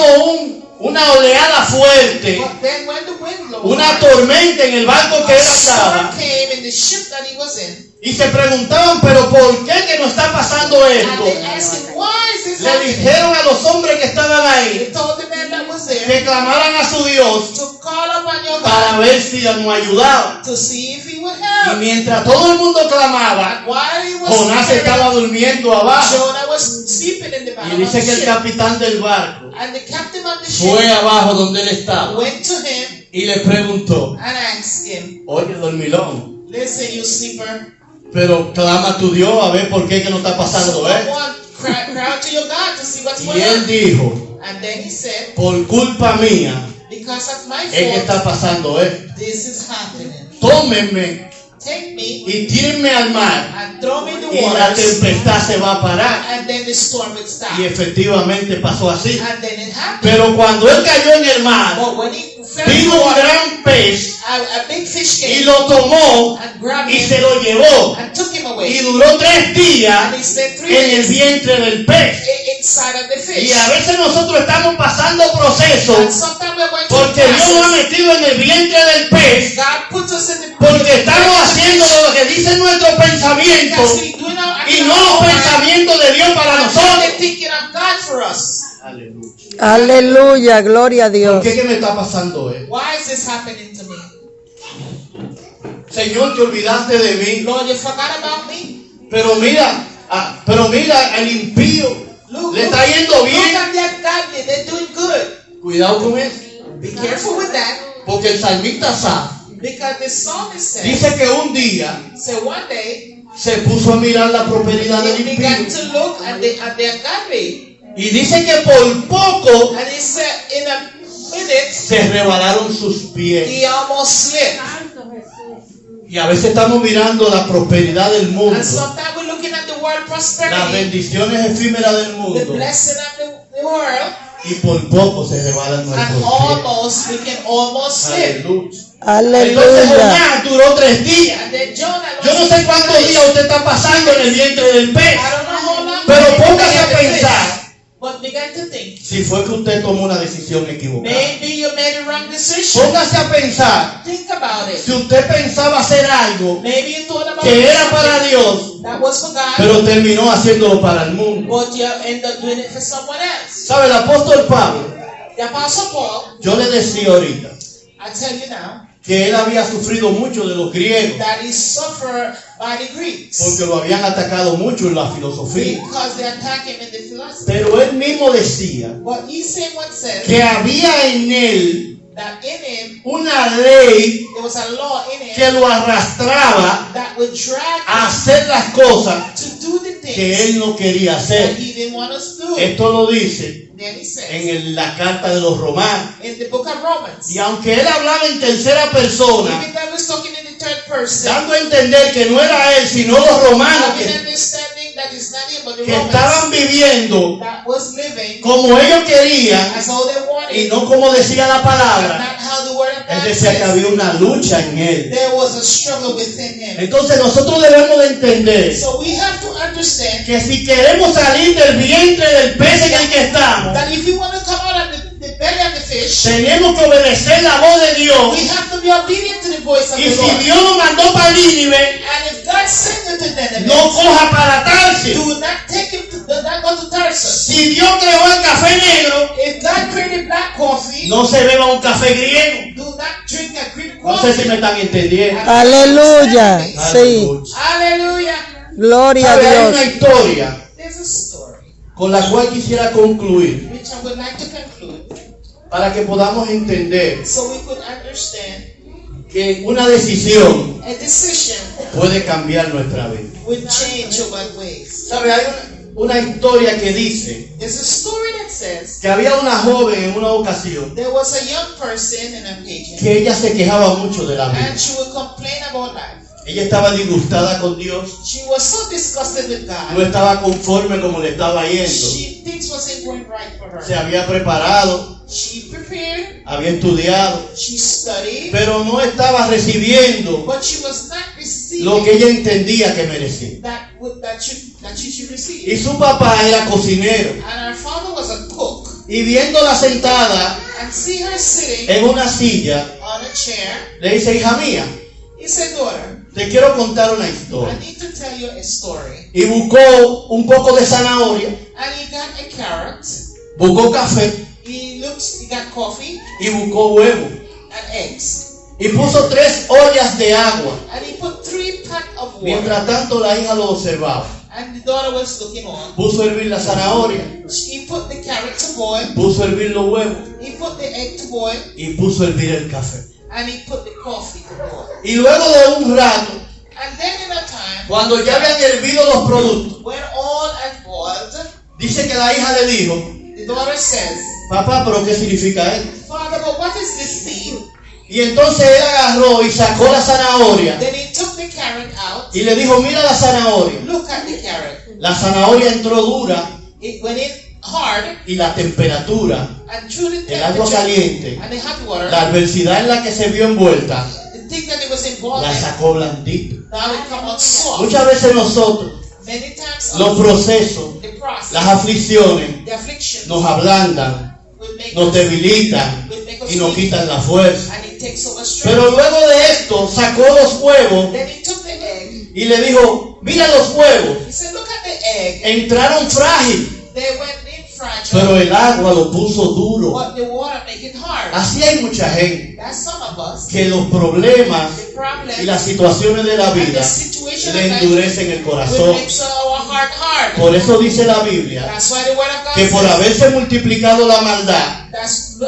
una oleada fuerte, But then when the wind blew, una tormenta en el barco que a él storm andaba, came in the ship that he was in, y se preguntaban, pero ¿por qué que nos está pasando and esto? they asked him, why is this Le happening? dijeron a los hombres que estaban They ahí told the man that was there que clamaran a su Dios to call upon your para God ver si nos ayudaba. to see if he would Y help. mientras todo el mundo clamaba, While he was Jonás sleeping, estaba durmiendo abajo. Jonah was sleeping in the Y bottom of dice the que el ship. capitán del barco And the captain of the fue ship abajo donde él estaba went to him y le preguntó, and asked him, oye dormilón, listen, you sleeper, pero clama a tu Dios a ver por qué que no está pasando so esto. come on, cry out to your God to see what's Y going él on. dijo, And then he said, por culpa mía because of my es que fault, está pasando esto. this is happening. Tómenme Take me y tírenme al mar and throw me in the y la waters, tempestad se va a parar. and then the storm would stop. Y efectivamente pasó así. And then it happened. Pero cuando él cayó en el mar, But when he fell in vino the un water, gran pez a big fish y came lo tomó and grabbed y him se lo llevó. and took him Y away. duró 3 días And he spent 3 en el days vientre del pez. inside of the fish. Y a veces nosotros estamos pasando procesos And sometimes we're going through porque Dios nos ha process. metido en el vientre del pez, God puts us in the porque estamos haciendo lo que dicen nuestros pensamientos because we do not y no los pensamientos de Dios para the nosotros. thinking of God for us. Aleluya. Aleluya. Gloria a ¿Por Dios. qué que me está pasando esto? Why is this happening to me? Señor, te olvidaste de mí. Lord, you forgot about me? Pero mira, al impío Look, le está yendo look bien. at that godly. They're doing good. Cuidado con eso. Be careful with that. Porque el salmista sabe. Because the psalmist said, Dice que un día so one day, se puso a mirar la prosperidad del he began impío. to look at their godly. Y dice que por poco And he said, in a minute, se rebalaron sus pies. he almost slipped. Santo Jesús. Y a veces estamos mirando la prosperidad del mundo, And sometimes we're looking at the world las prosperity, bendiciones efímeras del the mundo, blessing of the world, y por poco se rebalan and nuestros pies. almost, we can almost slip. Aleluya. Entonces Aleluya. Jonás duró 3 días. And then Jonah, Yo no sé cuántos días usted está pasando en el vientre del pez, I don't know how long, pero he póngase began a to think, pensar but began to think, si fue que usted tomó una decisión equivocada. maybe you made a wrong decision. Póngase a pensar Think about it. si usted pensaba hacer algo Maybe you thought about que era something para Dios, that was for God, pero terminó haciéndolo para el mundo. but you end up doing it for someone else. ¿Sabe? El apóstol Pablo, The Apostle Paul, yo le decía ahorita I tell you now, que él había sufrido mucho de los griegos, that he suffered by the Greeks porque lo habían atacado mucho en la filosofía. because they attack him in the philosophy. Pero él mismo decía But he said what says que había en él that in him una ley there was a law in him que lo arrastraba that would drag a him hacer las cosas to do the que things él no quería that hacer. he didn't want us to do. Esto lo dice Then he says en la carta de los romanos. in the book of Romans, Y aunque él hablaba en tercera persona, even though he was talking in the third person, dando a entender que no era él, sino los romanos having understanding that it's not him but the que Romans estaban viviendo that was living como ellos querían as how they wanted y no como decía la and palabra. not how the word of Él God decía que says. había una lucha en él. There was a struggle within him. Entonces nosotros debemos de entender So we have to understand que si queremos salir del vientre del pez en el que estamos, that if we want to come out of the belly of the fish, tenemos que obedecer la voz de Dios. we have to be obedient to the voice of Y the si Lord. Dios nos mandó para Nínive, And if God sent you to Nineveh, no coja para Tarsis. do not take him to, do not go to Tarsus. Si Dios creó el café negro, If God created black coffee, no se beba un café griego. do not drink a Greek No sé si coffee. me están entendiendo. Aleluya. Sí. Hallelujah. Gloria a ¿Sabe? Hay Dios. una historia There's a story con la cual quisiera concluir which I would like to conclude para que podamos entender so we could understand que una decisión a decision puede cambiar nuestra vida. would change our ways. ¿Sabe? Hay una historia que dice There's a story that says que había una joven en una ocasión there was a young person in a pageant que ella se quejaba mucho de la vida. and she would complain about life. Ella estaba disgustada con Dios, She was so disgusted with no God. estaba conforme como le estaba yendo. She things wasn't going right for Se her. había preparado, She prepared, había estudiado, she studied, pero no estaba recibiendo but she was not receiving lo que ella entendía que merecía. that she should receive. Y su papá era cocinero. And her father was a cook. Y viéndola sentada And see her sitting en una silla, on a chair, le dice, hija mía, he said, daughter, te quiero contar una I historia. need to tell you a story. Y buscó un poco de zanahoria, And he got a carrot, buscó café he got coffee y buscó huevo. and eggs. Y puso 3 ollas de agua. And he put 3 pots of water. Mientras tanto la hija lo observaba. And the daughter was looking on. Puso a hervir la zanahoria, He put the carrot to boil. puso a hervir los huevos He put the egg to boil. y puso a hervir el café. And he put the coffee to boil. Y luego de un rato, And then in a time, cuando ya habían hervido los productos, when all had boiled, dice que la hija le dijo, the daughter says, papá, ¿pero qué significa esto? Father, but what is this mean? Y entonces él agarró y sacó la zanahoria Then he took the carrot out. y le dijo, mira la zanahoria. Look at the carrot. La zanahoria entró dura It went in hard, y la temperatura, and through the el agua temperature caliente, and the hot water, la adversidad en la que se vio envuelta, the thing that it was involved la in, sacó blandita. now it come out soft. Muchas veces nosotros, Many times los procesos, the process, las aflicciones, the affliction nos ablandan, will make nos us, debilitan will make us y nos weak, quitan la fuerza. and it takes over strength. Pero luego de esto sacó los huevos Then he took the egg. y le dijo, mira los huevos, He said, look at the egg. entraron frágil, They went in fragile, pero el agua lo puso duro. but the water make it hard. Así hay mucha gente That's some of us. que los problemas The problem y las situaciones de la and the vida situation le of life endurecen el will corazón. make our heart hard. Por eso dice la Biblia That's why the word of God que por says haberse multiplicado la maldad, that's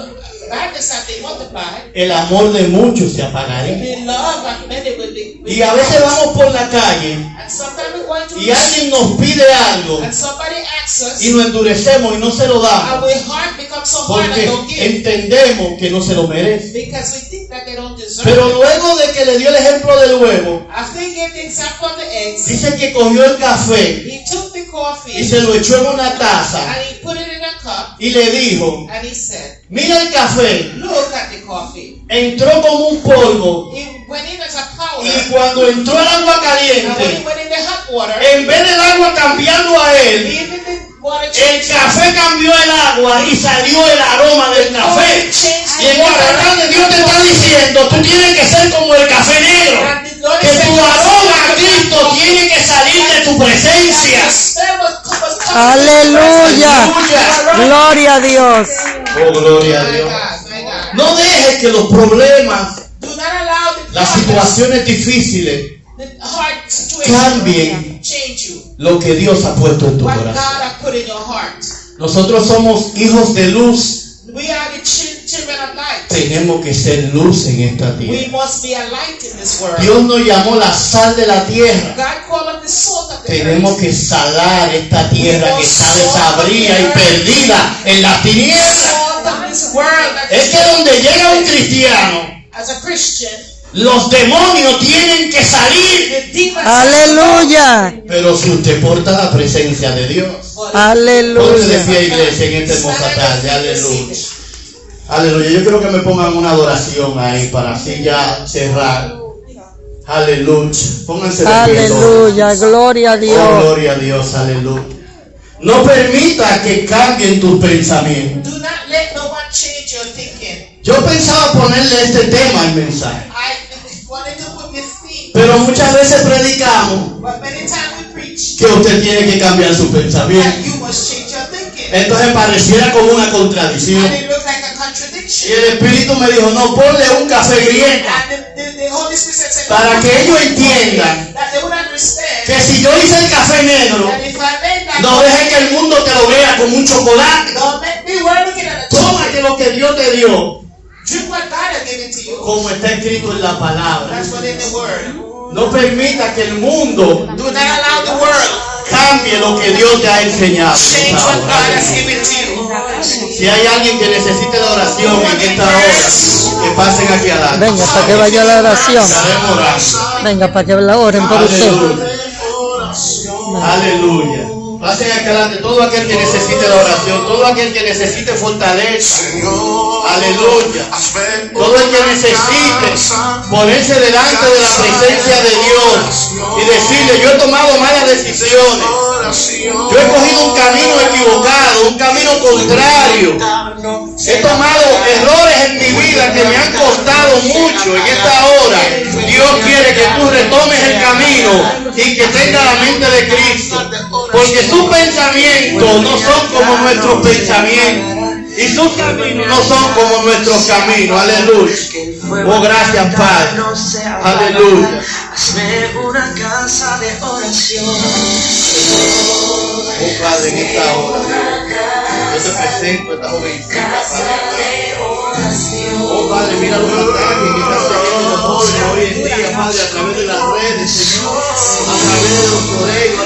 badness that they multiply. el amor de muchos se apagaría. The love of many will be. Y a veces vamos por la calle And sometimes we're going to y alguien nos pide algo and somebody asks us, y nos endurecemos y no se lo and damos our heart becomes so hard and porque don't give entendemos que no se lo merece. because we think that they don't deserve Pero it. luego de que le dio el ejemplo del huevo, After he gave the example of the eggs, dice que cogió el café he took the coffee y se lo echó en una taza and he put it in a cup y le dijo, and he said, mira el café, look at the coffee. entró como un polvo It went in as a powder, y cuando entró el agua and when it caliente, went in the hot water, en vez del agua cambiando a él, even the water el changed. café cambió el agua y salió el aroma del café. Y en esta tarde Dios te está diciendo, tú tienes que ser como el café negro, And the Lord que said, tu aroma a Cristo tiene que salir de tu presencia. Aleluya. Gloria a Dios. Oh, gloria a My Dios. God, my God. No dejes que los problemas Do not allow las situaciones difíciles the hard situation cambien change you. lo que Dios ha puesto en tu What God corazón. has put in your heart. Nosotros somos hijos de luz. We are the children of light. Tenemos que ser luz en esta We tierra. must be a light in this world. Dios nos llamó la sal de la tierra. God called us the salt of the Tenemos earth. que salar esta tierra que está desabrida y perdida en las tinieblas. Salt of this world. That Es que donde llega un cristiano, as a Christian, los demonios tienen que salir. the demons. Aleluya. Pero si usted porta la presencia de Dios. Ponte de Aleluya. pie, iglesia, en esta hermosa tarde. Aleluya. Aleluya. Yo quiero que me pongan una adoración ahí para así ya cerrar. Aleluya. Pónganse de pie todos. Aleluya. Gloria a Oh, Dios. gloria a Dios. Aleluya. No permita que cambien tus pensamientos. Do not let no one change your thinking. Yo pensaba ponerle este tema al mensaje. I wanted to put this theme, Pero muchas veces predicamos but many times we preach que usted tiene que cambiar su that pensamiento. you must change your thinking. Entonces pareciera como una contradicción. And it looks like a Y contradiction. el Espíritu me dijo, no, ponle un café griego And the Holy Spirit said, para que ellos entiendan that they would understand que si yo hice el café negro, that if I made that, no dejes que el mundo te lo vea como un chocolate. don't make me we're looking at a Tómate lo que Dios te dio, drink what God has given to you. como está escrito en la palabra. That's what in the word. No permita que el mundo Do not allow the world cambie lo que Dios te ha enseñado. en change esta what hora. God has given to you. Si hay alguien que necesite la oración en esta hora, que pasen aquí adelante. Venga, para que vaya la oración. Estaremos orando. Venga, para que la oren por usted. Aleluya. Aleluya. Pasen aquí adelante. Todo aquel que necesite la oración, todo aquel que necesite fortaleza. Aleluya. Todo el que necesite ponerse delante de la presencia de Dios y decirle, yo he tomado malas decisiones. Yo he cogido un camino equivocado, un camino contrario. He tomado errores en mi vida que me han costado mucho. En esta hora, Dios quiere que tú retomes el camino y que tengas la mente de Cristo. Porque sus pensamientos no son como nuestros pensamientos. Y sus caminos no son como nuestros caminos. Aleluya. Oh, gracias, Padre. Aleluya. Hazme una casa de oración. Oh, Padre, en esta hora, yo te presento a esta jovencita, Padre. Oh, Padre, mira los ataques que están teniendo los jóvenes hoy en día, Padre, a través de las redes, Señor, a través de los colegios,